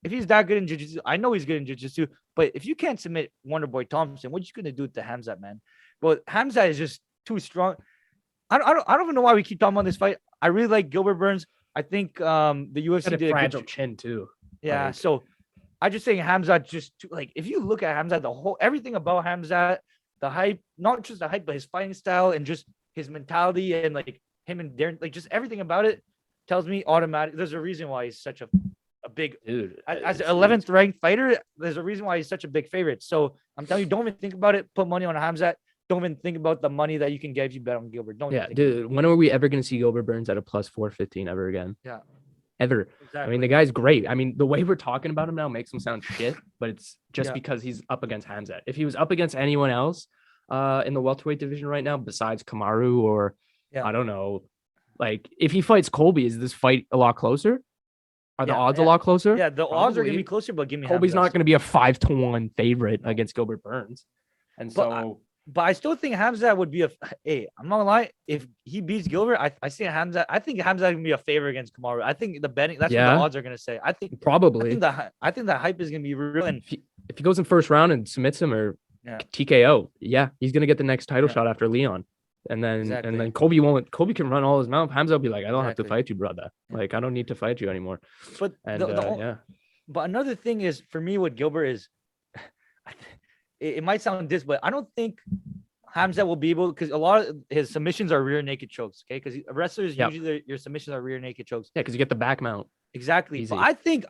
if he's that good in jiu-jitsu, I know he's good in jiu-jitsu, but if you can't submit Wonder Boy Thompson, what you gonna do to Khamzat, man? Well, Khamzat is just too strong. I don't even know why we keep talking about this fight. I really like Gilbert Burns. I think the UFC did a fragile chin too. Yeah. So. I just think Khamzat if you look at Khamzat, everything about Khamzat, the hype, not just the hype, but his fighting style and just his mentality and like him and Darren, like just everything about it tells me automatically. There's a reason why he's such a big dude. As an 11th ranked fighter, there's a reason why he's such a big favorite. So I'm telling you, don't even think about it. Put money on Khamzat. Don't even think about the money that you can get if you bet on Gilbert. Dude. When are we ever going to see Gilbert Burns at a plus 415 ever again? Yeah. Ever. Exactly. I mean, the guy's great. I mean, the way we're talking about him now makes him sound shit, but it's just because he's up against Khamzat. If he was up against anyone else in the welterweight division right now, besides Kamaru or I don't know, like if he fights Colby, is this fight a lot closer? Are the odds a lot closer? Yeah, the odds are going to be closer, but give me Colby's not going to be a 5-1 favorite against Gilbert Burns. And But I still think Khamzat would be I'm not gonna lie. If he beats Gilbert, I think Khamzat gonna be a favor against Kamaru. I think the betting, that's what the odds are gonna say. I think probably. I think the hype is gonna be real. And if he goes in first round and submits him or TKO, he's gonna get the next title shot after Leon. And then Colby can run all his mouth. Khamzat will be like, I don't have to fight you, brother. Like I don't need to fight you anymore. But but another thing is for me with Gilbert is it might sound but I don't think Khamzat will be able, because a lot of his submissions are rear naked chokes. Okay, because wrestlers usually your submissions are rear naked chokes. Yeah, because you get the back mount. Exactly. Easy. But I think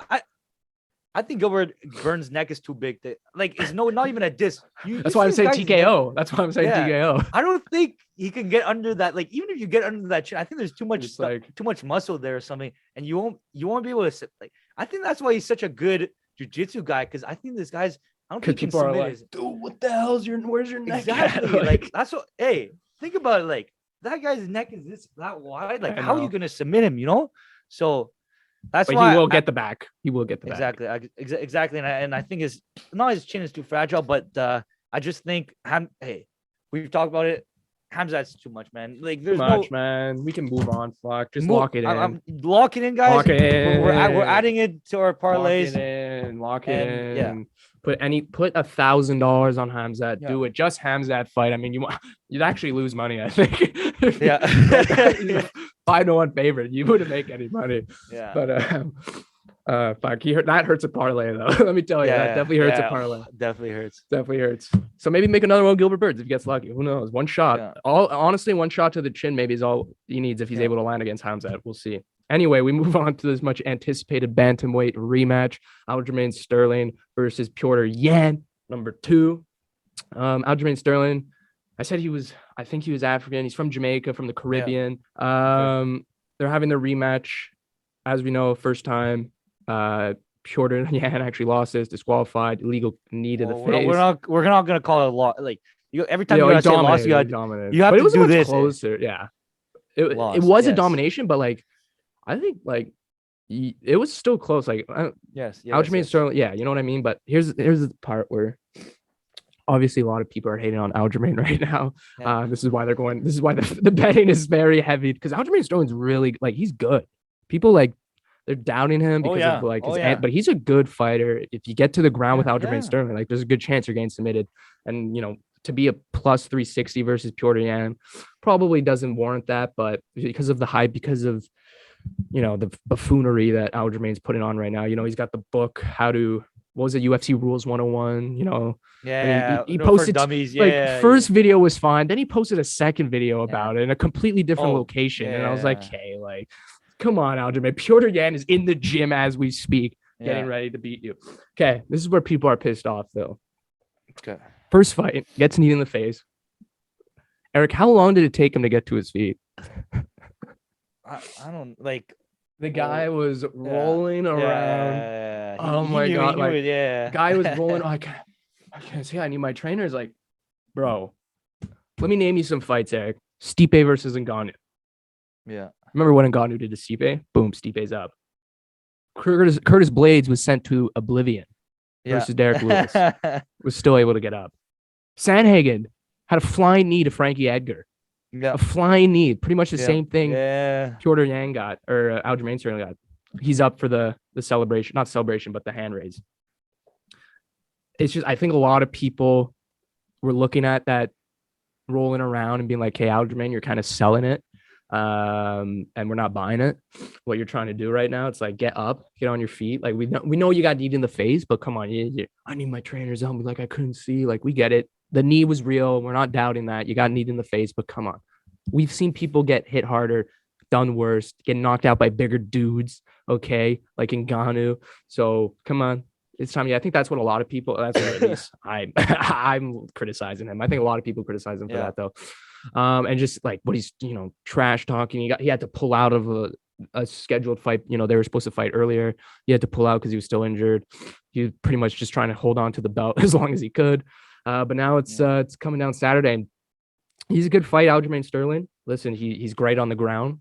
I think Gilbert Burns' neck is too big. It's not even a diss. That's why I'm saying TKO. Neck. That's why I'm saying TKO. I don't think he can get under that. Like, even if you get under that chin, I think there's too much muscle there or something, and you won't be able to sit. Like, I think that's why he's such a good jiu-jitsu guy, because I think this guy's. I don't think people are like, dude, what the hell's where's your neck? Exactly. Like, that's what. Hey, think about it. Like, that guy's neck is that wide. Like, how are you gonna submit him? So. That's why he will get the back. He will get the back. Exactly. And I think not his chin is too fragile, but I just think we've talked about it. Hamzat's too much, man. Like, there's man. We can move on. Fuck, just lock it in. Lock it in, guys. Lock it in. We're adding it to our parlays. Lock it in. Yeah. Put $1,000 on Hamzat. Yeah. Do it. Just Hamzat fight. I mean, you'd actually lose money, I think. Yeah. 5-1 favorite. You wouldn't make any money. Yeah. But fuck, that hurts a parlay though. Let me tell you, that definitely hurts a parlay. Definitely hurts. Definitely hurts. So maybe make another one, Gilbert Burns, if he gets lucky. Who knows? One shot. Yeah. Honestly, one shot to the chin maybe is all he needs if he's able to land against Hamzat. We'll see. Anyway, we move on to this much anticipated bantamweight rematch: Aljamain Sterling versus Piotr Yan, number 2. Aljamain Sterling, I think he was African. He's from Jamaica, from the Caribbean. Yeah. They're having their rematch, as we know, first time. Piotr Yan actually lost this, disqualified, illegal knee to the face. We're not gonna call it a loss. Like, every time you gotta say loss, you have to do this. Closer. Yeah, it was a domination, but like, I think like it was still close. Like, Aljamain Sterling, you know what I mean. But here's the part where obviously a lot of people are hating on Aljamain right now. Yeah. This is why the betting is very heavy, because Aljamain Sterling's really, like, he's good. People, like, they're doubting him because of like but he's a good fighter. If you get to the ground with Aljamain Sterling, like, there's a good chance you're getting submitted. And to be a plus 360 versus Piotr Yan probably doesn't warrant that, but because of the hype, because of the buffoonery that Aljamain's putting on right now, he's got the book, what was it, UFC Rules 101, he posted dummies. First video was fine, then he posted a second video about it in a completely different location, and I was like, hey, like, come on, Aljamain. Piotr Yan is in the gym as we speak, getting ready to beat you. Okay, this is where people are pissed off, though. Okay. First fight, gets knee in the face. Eric, how long did it take him to get to his feet? I don't, like... The guy was rolling around. Oh my God. Guy was rolling. I can't see. I need my trainers. Like, bro, let me name you some fights, Eric. Stipe versus Ngannou. Yeah. Remember what Ngannou did to Stipe? Boom, Stipe's up. Curtis Blades was sent to oblivion versus Derek Lewis. Was still able to get up. Sandhagen had a flying knee to Frankie Edgar. Yeah. A flying knee, pretty much the same thing Piotr Yan got, or Aljamain Sterling got. He's up for the celebration, not celebration, but the hand raise. It's just, I think a lot of people were looking at that, rolling around and being like, hey, Aljamain, you're kind of selling it. And we're not buying it. What you're trying to do right now, it's like, get up, get on your feet. Like, we know you got knee in the face, but come on, I need my trainers help me. Like, I couldn't see. Like, we get it. The knee was real. We're not doubting that. You got knee in the face, but come on. We've seen people get hit harder, done worse, get knocked out by bigger dudes, okay, like Ngannou. So come on. It's time. Yeah, I think that's what a lot of people, that's what at least I'm criticizing him. I think a lot of people criticize him for that, though. And just like what he's, trash talking. He had to pull out of a scheduled fight. They were supposed to fight earlier. He had to pull out because he was still injured. He was pretty much just trying to hold on to the belt as long as he could. But now it's coming down Saturday, and he's a good fight, Aljamain Sterling. Listen, he's great on the ground.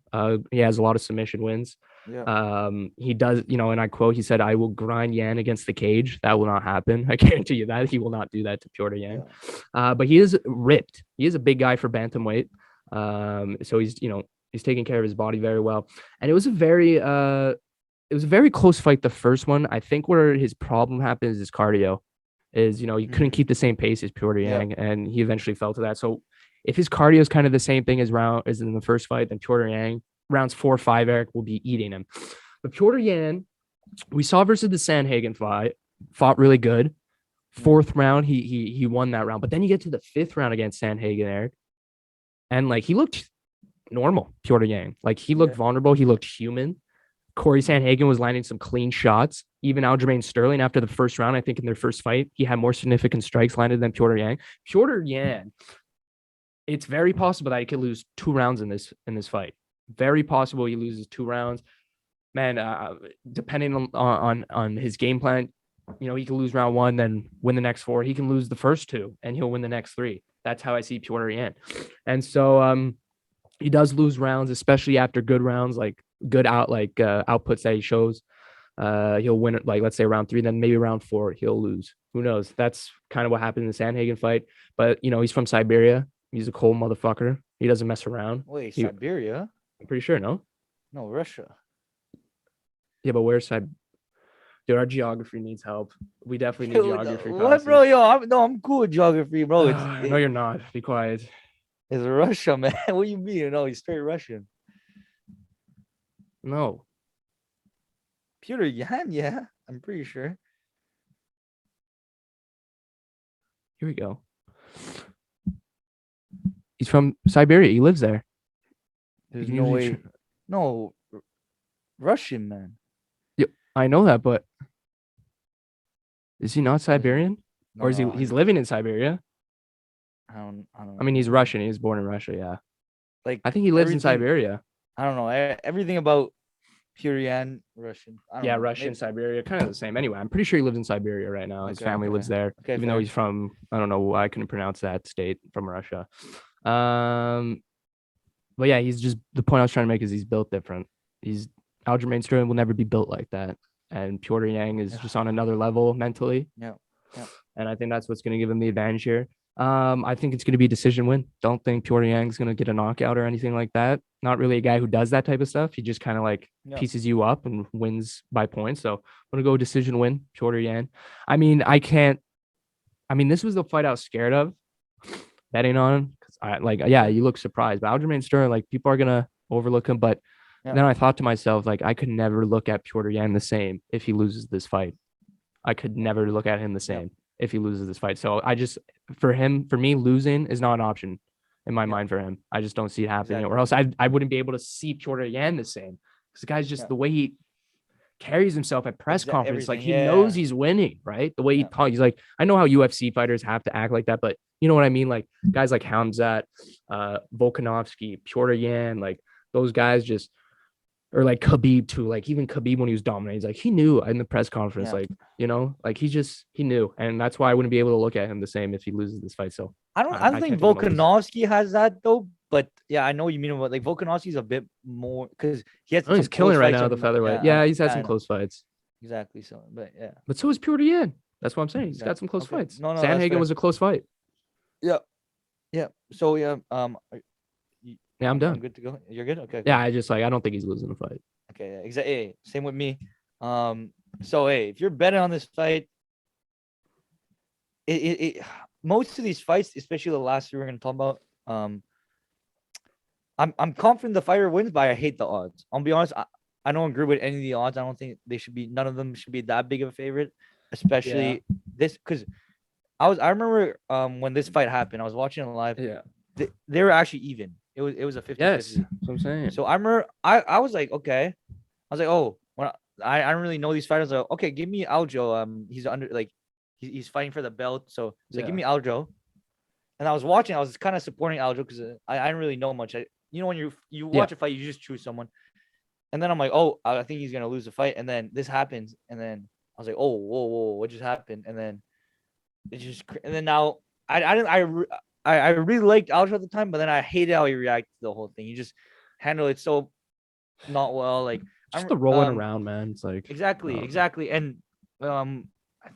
He has a lot of submission wins. Yeah. He does, and I quote, he said, I will grind Yan against the cage. That will not happen. I guarantee you that. He will not do that to Piotr Yan. Yeah. But he is ripped. He is a big guy for bantamweight. So he's taking care of his body very well. And it was a very close fight, the first one. I think where his problem happened is his cardio. He couldn't keep the same pace as Piotr Yan, and he eventually fell to that. So if his cardio is kind of the same thing as in the first fight, then Piotr Yan, rounds 4-5, Eric will be eating him. But Piotr Yan, we saw versus the Sandhagen fight, fought really good. 4th round, he won that round. But then you get to the 5th round against Sandhagen, Eric, and like he looked normal, Piotr Yan. Like he looked vulnerable, he looked human. Corey Sandhagen was landing some clean shots. Even Aljamain Sterling, after the first round, I think in their first fight, he had more significant strikes landed than Piotr Yang. Piotr Yang, it's very possible that he could lose 2 rounds in this fight. Very possible he loses 2 rounds. Man, depending on his game plan, he can lose round 1, then win the next 4. He can lose the first 2, and he'll win the next 3. That's how I see Piotr Yan. And so he does lose rounds, especially after good rounds, like good outputs that he shows. He'll win it, like let's say round 3, then maybe round 4 he'll lose. Who knows? That's kind of what happened in the Sandhagen fight. But he's from Siberia. He's a cold motherfucker. He doesn't mess around. Wait, Siberia? I'm pretty sure, no? No, Russia. Yeah, but where's Siberia? Dude, our geography needs help. We definitely need geography. What, bro? Yo, I'm cool with geography, bro. No, you're not. Be quiet. It's Russia, man. What do you mean? No, he's straight Russian. No. Piotr Yan, yeah. I'm pretty sure. Here we go. He's from Siberia. He lives there. There's no way. No, Russian, man. Yeah, I know that, but is he not Siberian? No, or is he's living in Siberia? I don't know. I mean, he's Russian. He was born in Russia, yeah. Like, I think he lives in Siberia. I don't know. Everything about Piotr Yan, Russian. Yeah, Russian, Siberia, kind of the same. Anyway, I'm pretty sure he lives in Siberia right now. His family lives there, even though he's from, I don't know why I couldn't pronounce that state, from Russia. But yeah, he's just, the point I was trying to make is he's built different. Aljamain Sterling will never be built like that, and Piotr Yang is just on another level mentally. Yeah. And I think that's what's going to give him the advantage here. I think it's going to be a decision win. Don't think Piotr Yang's going to get a knockout or anything like that. Not really a guy who does that type of stuff. He just kind of pieces you up and wins by points. So I'm going to go decision win, Piotr Yang. I mean, this was the fight I was scared of betting on. You look surprised. But Aljamain Sterling, people are going to overlook him. But then I thought to myself, I could never look at Piotr Yang the same if he loses this fight. I could never look at him the same if he loses this fight. So for me, losing is not an option in my mind for him. I just don't see it happening, or else I wouldn't be able to see Piotr Yan the same. Because the guy's just the way he carries himself at press conference, he knows he's winning, right? The way he talks, he's like, I know how UFC fighters have to act like that, but you know what I mean? Like guys like Hamzat, Volkanovski, Piotr Yan, those guys just, or Khabib too. Even Khabib when he was dominating, he knew in the press conference, he knew, and that's why I wouldn't be able to look at him the same if he loses this fight. So I don't think Volkanovski has that though. But yeah, I know what you mean. About Volkanovski's a bit more because he's killing right now the featherweight. Yeah, he's had some close fights. Exactly. So, but so is Piotr Yan. That's what I'm saying. He's got some close fights. No, Sandhagen was a close fight. Yeah. So yeah, yeah, I'm done. I'm good to go. You're good. Okay. Yeah, I don't think he's losing the fight. Okay. Yeah, exactly. Hey, same with me. So hey, if you're betting on this fight, most of these fights, especially the last 3 we're gonna talk about, I'm confident the fighter wins, but I hate the odds. I'll be honest. I don't agree with any of the odds. I don't think none of them should be that big of a favorite, especially this, because I remember when this fight happened, I was watching it live. Yeah. They were actually even. It was a 50-50. Yes, that's what I'm saying. So I remember I was like, okay. I was like, oh, when I don't really know these fighters. Like, okay, give me Aljo. He's under he's fighting for the belt. So he's like, give me Aljo. And I was watching. I was kind of supporting Aljo because I didn't really know much. When you watch a fight, you just choose someone. And then I'm like, oh, I think he's gonna lose the fight. And then this happens. And then I was like, oh, whoa, what just happened? And then now I really liked Aljo at the time, but then I hated how he reacted to the whole thing. He just handled it so not well. Just the rolling around, man. It's exactly. And I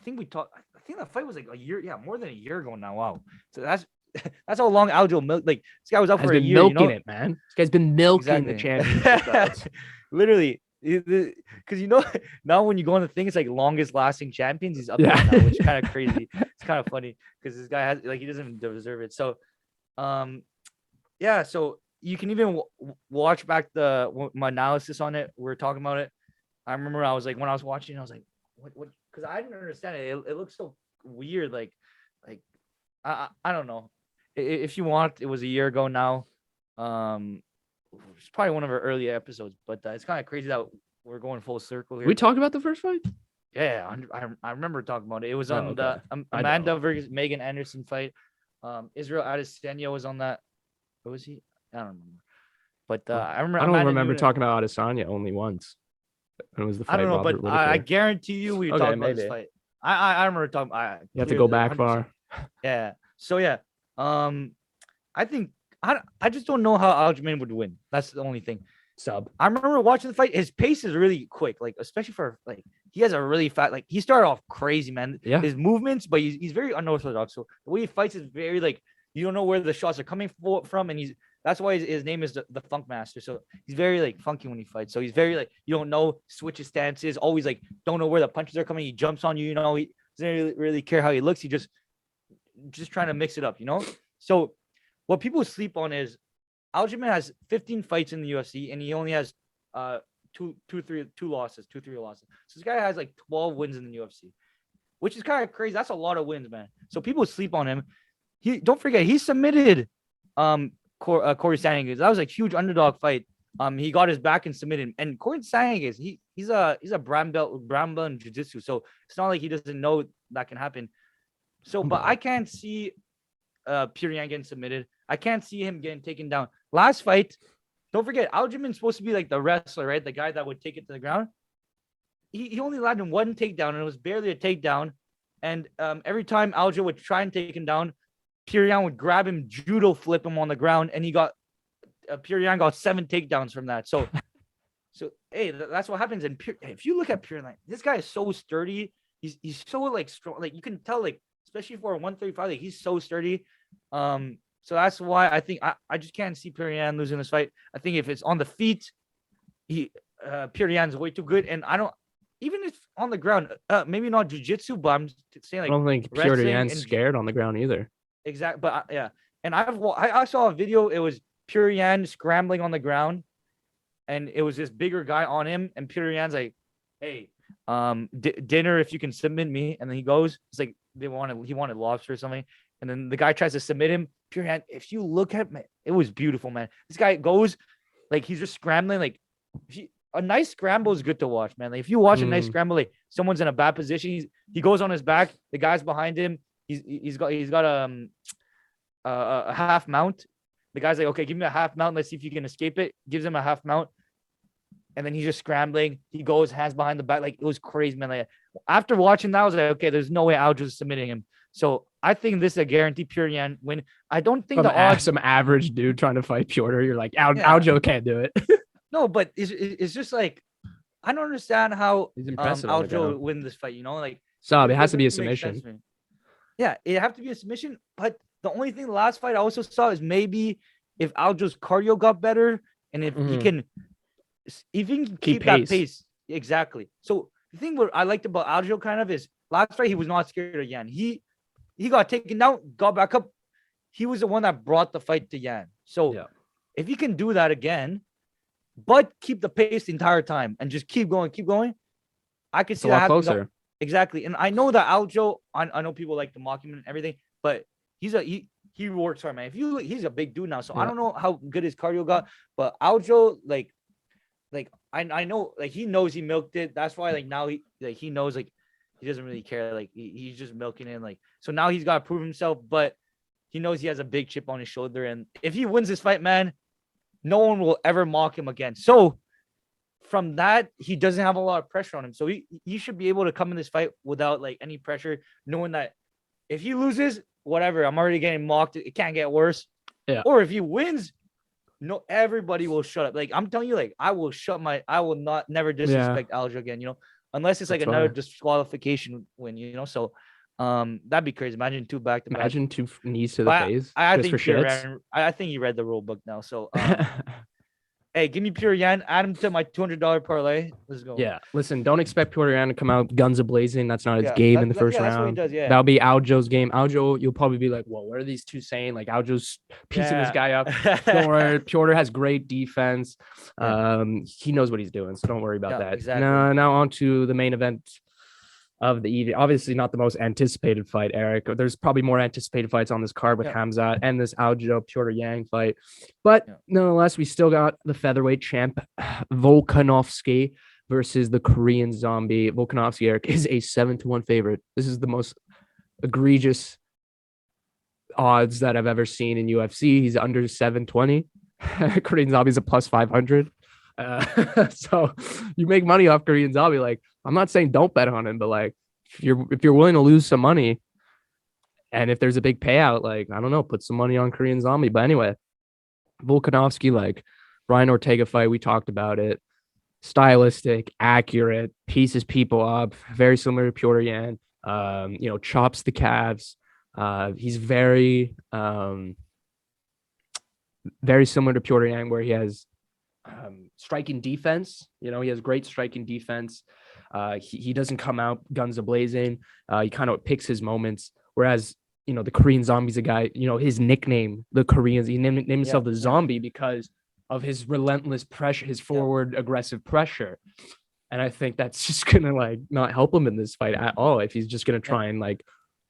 think that fight was a year, more than a year ago now. Wow. So that's how long Aljo milked. This guy was out for a year. Milking it, man. This guy's been milking the championship. Literally. Because now when you go on the thing, it's longest lasting champions. He's up there now, which is kind of crazy. It's kind of funny because this guy has he doesn't deserve it. So, so you can even watch back my analysis on it. We're talking about it. I remember I was when I was watching, I was like, what? Because I didn't understand it. It looks so weird. I don't know. If you want, it was a year ago now. It's probably one of our earlier episodes, but it's kind of crazy that we're going full circle here. We talked about the first fight. Yeah, I remember talking about it. It was on okay. the Amanda versus Megan Anderson fight. Israel Adesanya was on that. What was he? I don't remember. But I remember. I don't remember talking about Adesanya only once. It was the fight. I don't know, Robert but I guarantee you we talked about this fight. I remember talking. You have to go back 100%. Far. Yeah. So yeah. I think I just don't know how Aljamain would win. That's the only thing. I remember watching the fight. His pace is really quick, like especially for like he has a really fast. Like he started off crazy, man. Yeah. His movements, but he's very unorthodox. So the way he fights is very like you don't know where the shots are coming from, and that's why his name is the Funk Master. So he's very like funky when he fights. So he's very like you don't know, switches stances, always like don't know where the punches are coming. He jumps on you, you know. He doesn't really care how he looks. He just trying to mix it up, you know. So what people sleep on is Aljamain has 15 fights in the UFC and he only has two, three losses. So this guy has like 12 wins in the UFC, which is kind of crazy. That's a lot of wins, man. So people sleep on him. Don't forget he submitted Corey Sandhagen. That was a huge underdog fight. He got his back and submitted him. And Corey Sandhagen, he's a brown belt in jiu-jitsu. So it's not like he doesn't know that can happen. So, but I can't see Piran getting submitted. I can't see him getting taken down. Last fight, don't forget, Aljamain's supposed to be like the wrestler, right? The guy that would take it to the ground. He only landed one takedown, and it was barely a takedown. And every time Aljo would try and take him down, Piran would grab him, judo flip him on the ground, and Piran got 7 takedowns from that. So hey, that's what happens. And if you look at Piran, this guy is so sturdy. He's so like strong. Like you can tell, like especially for a 135, like he's so sturdy. So that's why I think I just can't see Piran losing this fight. I think if it's on the feet, Piran's way too good. And I don't, even if on the ground, maybe not jiu-jitsu, but I'm saying like I don't think Piran's scared on the ground either. Exactly, but yeah. And I saw a video. It was Piran scrambling on the ground, and it was this bigger guy on him, and Piran's like, "Hey, dinner if you can submit me." And then he goes, it's like he wanted lobster or something. And then the guy tries to submit him. Piran, if you look at it, it was beautiful, man. This guy goes like he's just scrambling. Like a nice scramble is good to watch, man. Like if you watch a nice scramble, like someone's in a bad position, he goes on his back. The guy's behind him. He's got a half mount. The guy's like, okay, give me a half mount. Let's see if you can escape it. Gives him a half mount. And then he's just scrambling. He goes, hands behind the back. Like, it was crazy, man. Like, after watching that, I was like, okay, there's no way Aljo's submitting him. So I think this is a guaranteed Piran win. I don't think the odds. Some average dude trying to fight Piotr, you're like, Aljo can't do it. No, but it's just like, I don't understand how Aljo win this fight, you know? Like, it has to be a submission. Yeah, it have to be a submission. But the only thing the last fight I also saw is maybe if Aljo's cardio got better and if he can keep that pace. Exactly. So the thing what I liked about Aljo kind of is last fight he was not scared of Yan. He got taken down, got back up. He was the one that brought the fight to Yan. So if he can do that again, but keep the pace the entire time and just keep going, I could see that closer. Exactly. And I know that Aljo, I know people like to mock him and everything, but he works hard, man. He's a big dude now. So I don't know how good his cardio got, but Aljo, like I know, like he knows he milked it. That's why like now he knows like he doesn't really care. Like he's just milking it. Like so now he's got to prove himself, but he knows he has a big chip on his shoulder. And if he wins this fight, man, no one will ever mock him again. So from that, he doesn't have a lot of pressure on him. So he should be able to come in this fight without like any pressure, knowing that if he loses, whatever, I'm already getting mocked. It can't get worse. Yeah. Or if he wins, no, everybody will shut up. Like I'm telling you, like I will never disrespect Aljo again, you know, unless it's like another disqualification win, you know. So that'd be crazy. Imagine 2 back-to-back. Imagine 2 knees to the face. I think he read the rule book now. So hey, give me Piran. Add him to my $200 parlay. Let's go. Yeah. Listen, don't expect Piran to come out guns a-blazing. That's not his game in the first round. That's what he does, yeah. That'll be Aljo's game. Aljo, you'll probably be like, well, what are these two saying? Like, Aljo's piecing this guy up. Don't worry. Piotr has great defense. He knows what he's doing, so don't worry about that. Exactly. Now on to the main event of the evening. Obviously not the most anticipated fight, Eric. There's probably more anticipated fights on this card with Khamzat and this Aljo Piotr Yang fight. But nonetheless, we still got the featherweight champ Volkanovski versus the Korean Zombie. Volkanovski, Eric, is a 7-1 favorite. This is the most egregious odds that I've ever seen in UFC. He's under 720. Korean Zombie's a plus 500. So you make money off Korean Zombie. Like, I'm not saying don't bet on him, but like if you're willing to lose some money and if there's a big payout, like I don't know, put some money on Korean Zombie. But anyway, Volkanovski, like Brian Ortega fight, we talked about it. Stylistic, accurate, pieces people up, very similar to Piotr Yan. Chops the calves. He's very similar to Piotr Yang, where he has striking defense. He has great striking defense. He doesn't come out guns a-blazing. He kind of picks his moments. Whereas, the Korean Zombie's a guy, his nickname, the Koreans, he named himself the Zombie because of his relentless pressure, his forward aggressive pressure. And I think that's just going to like not help him in this fight at all. If he's just going to try and like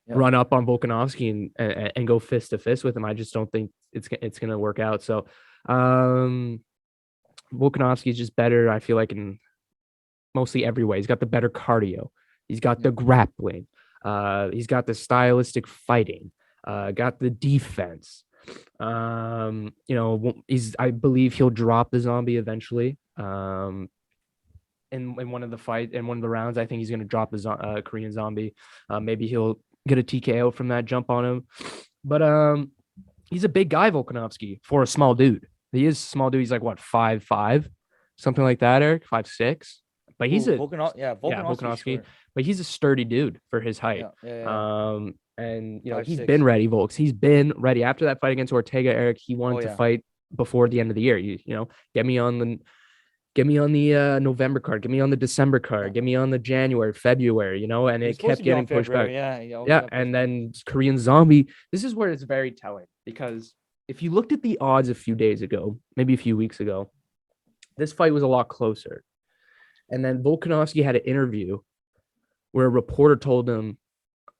run up on Volkanovski and go fist to fist with him, I just don't think it's going to work out. So Volkanovski is just better, I feel like, in mostly every way. He's got the better cardio. He's got the grappling. He's got the stylistic fighting. Got the defense. I believe he'll drop the Zombie eventually. In one of the rounds, I think he's going to drop the Korean Zombie. Maybe he'll get a TKO from that jump on him. But he's a big guy, Volkanovski, for a small dude. He is a small dude. He's like, what, 5'5", something like that, Eric? 5'6". But he's Volkanovski. Sure. But he's a sturdy dude for his height. And he's been ready, Volks. He's been ready. After that fight against Ortega, Eric, he wanted to fight before the end of the year. Get me on the November card, get me on the December card, get me on the January, February, and it kept getting pushed back. And then Korean Zombie. This is where it's very telling, because if you looked at the odds a few days ago, maybe a few weeks ago, this fight was a lot closer. And then Volkanovski had an interview where a reporter told him,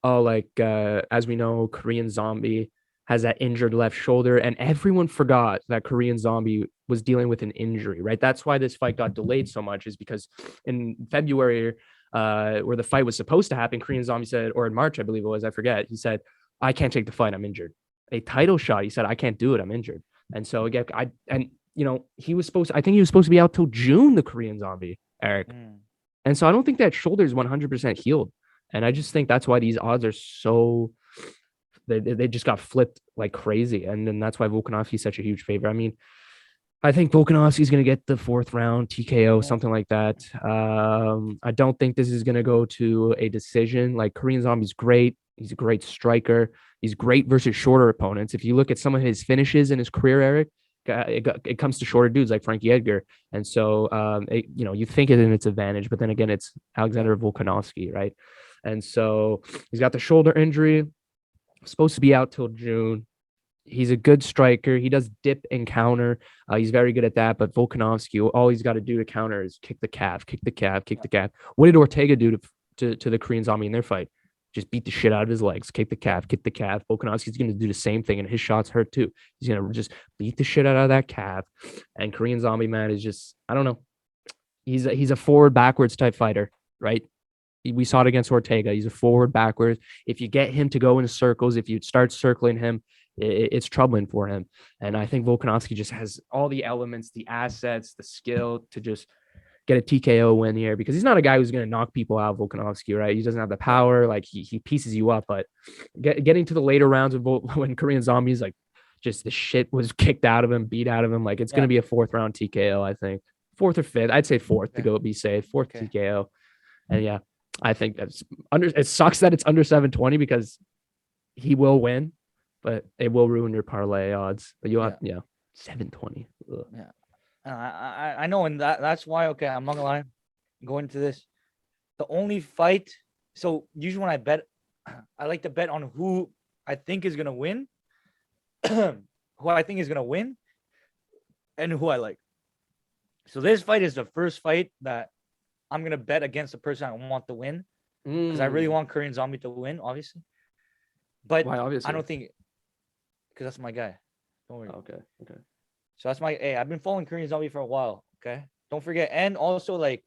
as we know, Korean Zombie has that injured left shoulder, and everyone forgot that Korean Zombie was dealing with an injury, right? That's why this fight got delayed so much, is because in February, where the fight was supposed to happen, Korean Zombie said, or in March, I believe it was, I forget, he said, I can't take the fight, I'm injured. A title shot, he said, I can't do it, I'm injured. And so again, I think he was supposed to be out till June, the Korean Zombie, Eric. And so I don't think that shoulder is 100% healed. And I just think that's why these odds are so, they just got flipped like crazy. And then that's why Volkanovski is such a huge favorite. I mean, I think Volkanovski is going to get the 4th round TKO, something like that. I don't think this is going to go to a decision. Like, Korean Zombie's great. He's a great striker. He's great versus shorter opponents. If you look at some of his finishes in his career, Eric, it comes to shorter dudes like Frankie Edgar. And so, you think it in its advantage, but then again, it's Alexander Volkanovski, right? And so he's got the shoulder injury, supposed to be out till June. He's a good striker. He does dip and counter. He's very good at that. But Volkanovski, all he's got to do to counter is kick the calf. What did Ortega do to the Korean Zombie in their fight? Just beat the shit out of his legs, kick the calf. Volkanovski's going to do the same thing, and his shots hurt too. He's going to just beat the shit out of that calf. And Korean Zombie, man, is just, I don't know. He's a forward backwards type fighter, right? We saw it against Ortega. He's a forward backwards. If you get him to go in circles, if you start circling him, it's troubling for him. And I think Volkanovski just has all the elements, the assets, the skill to just get a TKO win here, because he's not a guy who's going to knock people out, Volkanovski, right? He doesn't have the power. Like, he pieces you up, but getting to the later rounds of when Korean Zombie's like, just the shit was kicked out of him, beat out of him. Like, it's going to be a 4th round TKO, I think. 4th or 5th. I'd say 4th to go be safe. 4th TKO. And I think it sucks that it's under 720, because he will win, but it will ruin your parlay odds. But you'll have 720. Ugh. Yeah. I know, and that's why, I'm not gonna lie, going into this, the only fight, so usually when I bet, I like to bet on who I think is gonna win, and who I like. So this fight is the first fight that I'm gonna bet against the person I want to win, because I really want Korean Zombie to win, obviously. But why, obviously? I don't think, because that's my guy. Don't worry. Okay. So that's I've been following Korean Zombie for a while. Okay. Don't forget. And also, like,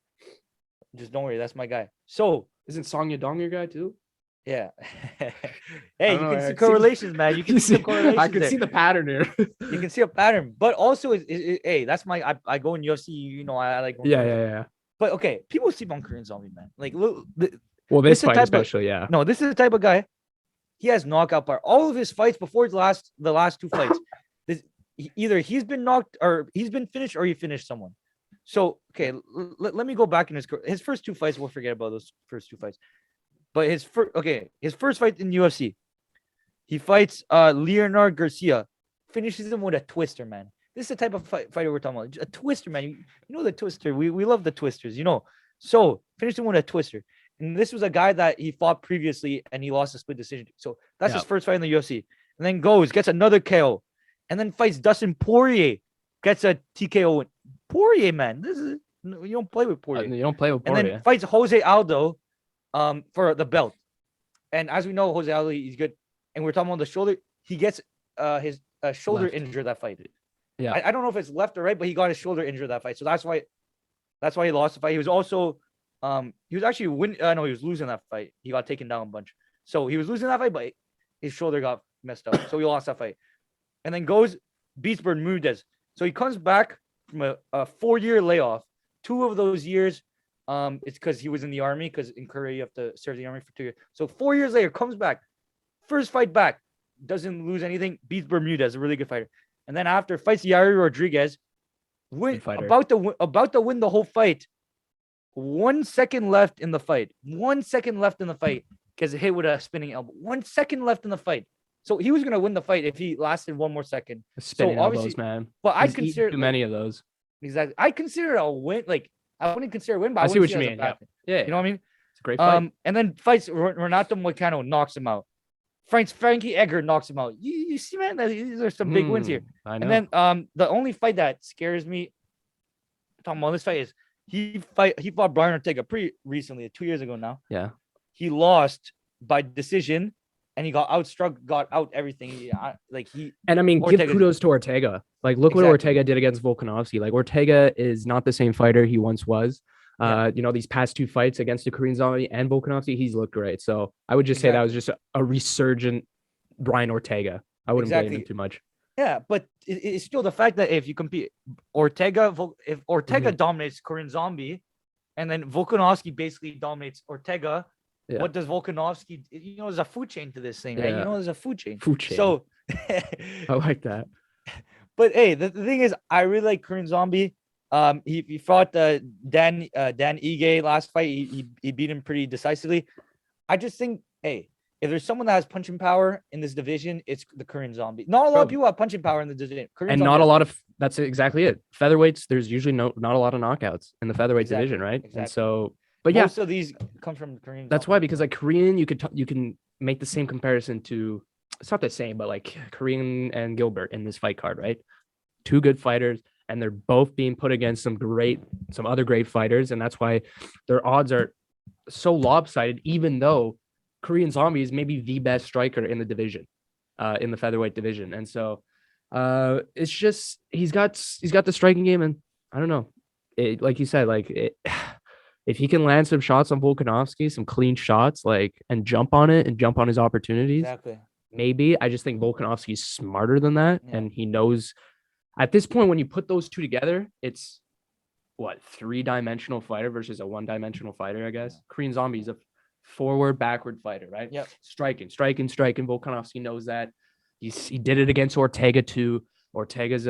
Just don't worry, that's my guy. So isn't Song Yadong your guy too? Yeah. Hey, you know, can see correlations, man. You can see the correlations. I can see the pattern here. You can see a pattern, but also, hey, that's I go in UFC. You know, I like. Yeah. But okay, people sleep on Korean Zombie, man. Like, look, well, this fight especially, yeah. No, this is the type of guy. He has knockout power. All of his fights before the last two fights, either he's been knocked or he's been finished or he finished someone. So okay, let me go back in his first two fights. We'll forget about those first two fights. But his first fight in UFC, he fights Leonard Garcia, finishes him with a twister, man. This is the type of fighter we're talking about. A twister, man. You know the twister. We love the twisters, you know. So finished him with a twister. And this was a guy that he fought previously and he lost a split decision. So that's his first fight in the UFC. And then gets another KO. And then fights Dustin Poirier, gets a TKO. Poirier, man. You don't play with Poirier. You don't play with Poirier. And then fights Jose Aldo for the belt. And as we know, Jose Aldo, he's good. And we're talking about the shoulder. He gets his shoulder injured that fight. Yeah. I don't know if it's left or right, but he got his shoulder injured that fight. So that's why he lost the fight. He was also he was actually he was losing that fight. He got taken down a bunch. So he was losing that fight, but his shoulder got messed up. So he lost that fight. And then beats Bermudez. So he comes back from a 4-year layoff. 2 of those years, it's because he was in the army, because in Korea you have to serve the army for 2 years. So 4 years later, comes back. First fight back, doesn't lose anything, beats Bermudez, a really good fighter. And then after fights Yair Rodriguez, about to win the whole fight. 1 second left in the fight. 1 second left in the fight because hit with a spinning elbow. 1 second left in the fight. So he was gonna win the fight if he lasted 1 more second. Spinning elbows, man. But I consider too many of those. Exactly. I consider it a win. Like, I wouldn't consider a win, but I see what you mean. Yeah. You know what I mean? It's a great fight. And then fights Renato Moicano, knocks him out. Frankie Edgar knocks him out. You see, man, these are some big wins here. I know. And then the only fight that scares me talking about this fight is he fought Brian Ortega pretty recently, 2 years ago now. Yeah. He lost by decision and he got out everything. And I mean, give kudos to Ortega. Like, look what Ortega did against Volkanovski. Like, Ortega is not the same fighter he once was. You know, these past 2 fights against the Korean Zombie and Volkanovski, he's looked great. So I would just say that was just a resurgent Brian Ortega. I wouldn't blame him too much. Yeah, but it's still the fact that if you compete if Ortega dominates Korean Zombie and then Volkanovski basically dominates Ortega, what does Volkanovski, you know, there's a food chain to this thing, right? You know, there's a food chain. So I like that. But hey, the thing is, I really like Korean Zombie. He fought Dan Ige last fight. He beat him pretty decisively. I just think, hey, if there's someone that has punching power in this division, it's the Korean Zombie. Not a lot of people have punching power in the division. That's exactly it. Featherweights, there's usually not a lot of knockouts in the featherweight division, right? Exactly. And so, but most of these come from the Korean. That's why, because like Korean, you can make the same comparison to, it's not the same, but like Korean and Gilbert in this fight card, right? 2 good fighters. And they're both being put against some other great fighters. And that's why their odds are so lopsided, even though Korean Zombie is maybe the best striker in the division, in the featherweight division. And so it's just, he's got the striking game. And I don't know, like you said, if he can land some shots on Volkanovski, some clean shots, and jump on it and jump on his opportunities, maybe. I just think Volkanovski's smarter than that. And he knows. At this point, when you put those 2 together, it's 3-dimensional fighter versus a 1-dimensional fighter, I guess. Korean Zombie is a forward, backward fighter, right? Yeah. Striking. Volkanovski knows that. He did it against Ortega too. Ortega's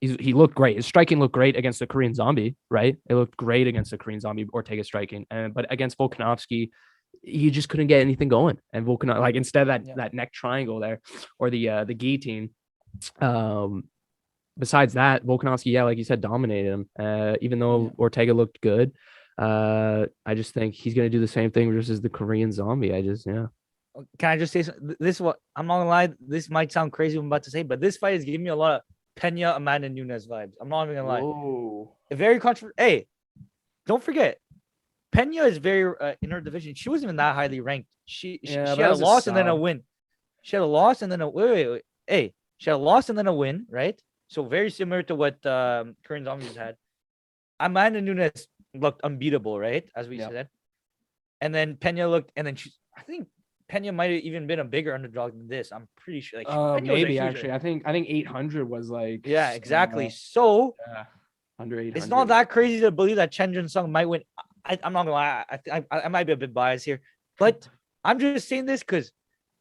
he looked great. His striking looked great against the Korean Zombie, right? It looked great against the Korean Zombie, Ortega striking. But against Volkanovski, he just couldn't get anything going. And Volkanovski, instead of that neck triangle there, or the guillotine, besides that, Volkanovski, like you said, dominated him. Even though Ortega looked good, I just think he's going to do the same thing versus the Korean Zombie. Can I just say something? This is what I'm not gonna lie. This might sound crazy what I'm about to say, but this fight is giving me a lot of Pena Amanda Nunes vibes. I'm not even gonna lie. Whoa. Very controversial. Hey, don't forget, Pena is very in her division. She wasn't even that highly ranked. She had a loss and then a win. She had a loss and then a wait. Hey, she had a loss and then a win, right? So very similar to what Korean Zombies had. Amanda Nunes looked unbeatable, right? As we said. And then Pena looked, and then I think Pena might have even been a bigger underdog than this. I'm pretty sure. Like, maybe actually. I think 800 was like. Yeah, exactly. So under 800. It's not that crazy to believe that Chen Jun-sung might win. I'm not gonna lie. I might be a bit biased here, but I'm just saying this because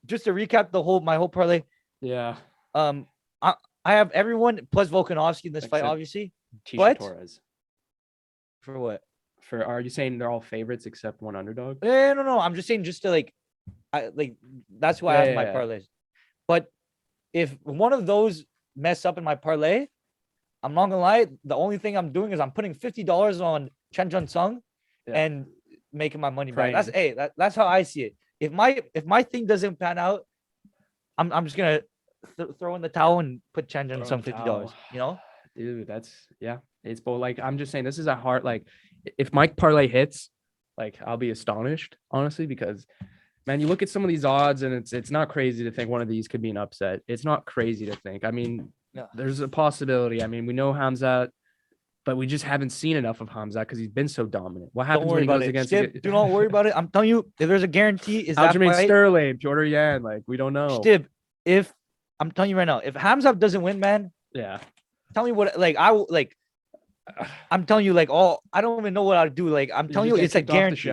just to recap my whole parlay. Yeah. I have everyone plus Volkanovski in this fight, obviously. Tisha Torres. For what? Are you saying they're all favorites except one underdog? No. I'm just saying just to that's why I have my parlays. But if one of those mess up in my parlay, I'm not gonna lie. The only thing I'm doing is I'm putting $50 on Chen Jun-sung and making my money back. That's how I see it. If my thing doesn't pan out, I'm just gonna throw in the towel and put Chen Jun-sung $50. You know, dude, it's both. Like, I'm just saying this is a hard, like, if Mike parlay hits, like, I'll be astonished, honestly, because man, you look at some of these odds and it's not crazy to think one of these could be an upset. It's not crazy to think. I mean, there's a possibility. I mean, we know Hamzat, but we just haven't seen enough of Hamzat because he's been so dominant. What happens when he goes against? Do not worry about it. I'm telling you, if there's a guarantee, is Aljamain Sterling, Piotr Yan, like, we don't know. Chtib, if I'm telling you right now, if Hamzat doesn't win, man, tell me what, like, I'm telling you, like, I don't even know what I'd do. Like, I'm telling you, it's a guarantee.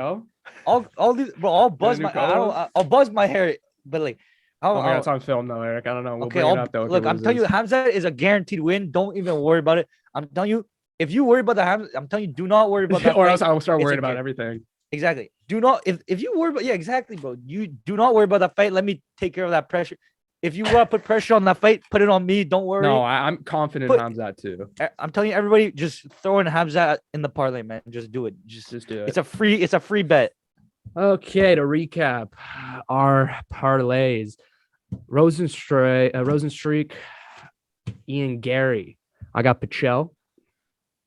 All these, bro, I'll buzz my hair, but like, it's on film though, Eric. I don't know. We'll bring it up though. Look, I'm telling you, Hamzat is a guaranteed win. Don't even worry about it. I'm telling you, if you worry about the Hamzat, I'm telling you, do not worry about that. Or else I'll start worrying about everything. Exactly. Do not, if you worry about, exactly, bro. You do not worry about that fight. Let me take care of that pressure. If you want to put pressure on that fight, put it on me. Don't worry. No, I'm confident in Hamzat too. I'm telling you, everybody, just throw in Hamzat in the parlay, man. Just do it. Just do it. It's a free bet. Okay, to recap our parlays. Rosenstreich, Ian Gary. I got Pichelle.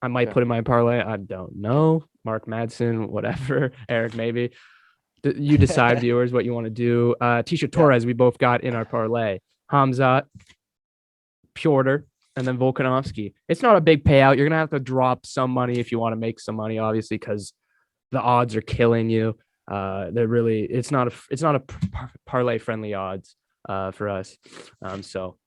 I might put in my parlay. I don't know. Mark Madison, whatever. Eric, maybe. You decide, viewers, what you want to do. Tisha Torres, we both got in our parlay. Hamzat, Piotr, and then Volkanovski. It's not a big payout. You're going to have to drop some money if you want to make some money, obviously, because the odds are killing you. They're really, it's not a parlay friendly odds for us. So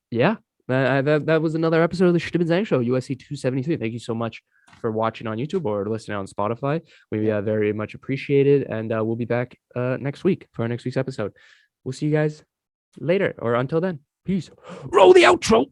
yeah, that was another episode of the Chtib Zhang Show, UFC 273. Thank you so much for watching on YouTube or listening on Spotify. We very much appreciate it, and we'll be back next week for our next week's episode. We'll see you guys later, or until then, peace. Roll the outro.